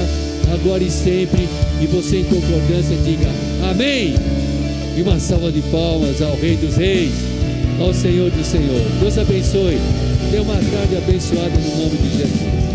agora e sempre. E você, em concordância, diga amém. E uma salva de palmas ao Rei dos Reis, ao Senhor do Senhor. Deus abençoe. Tenha uma tarde abençoada no nome de Jesus.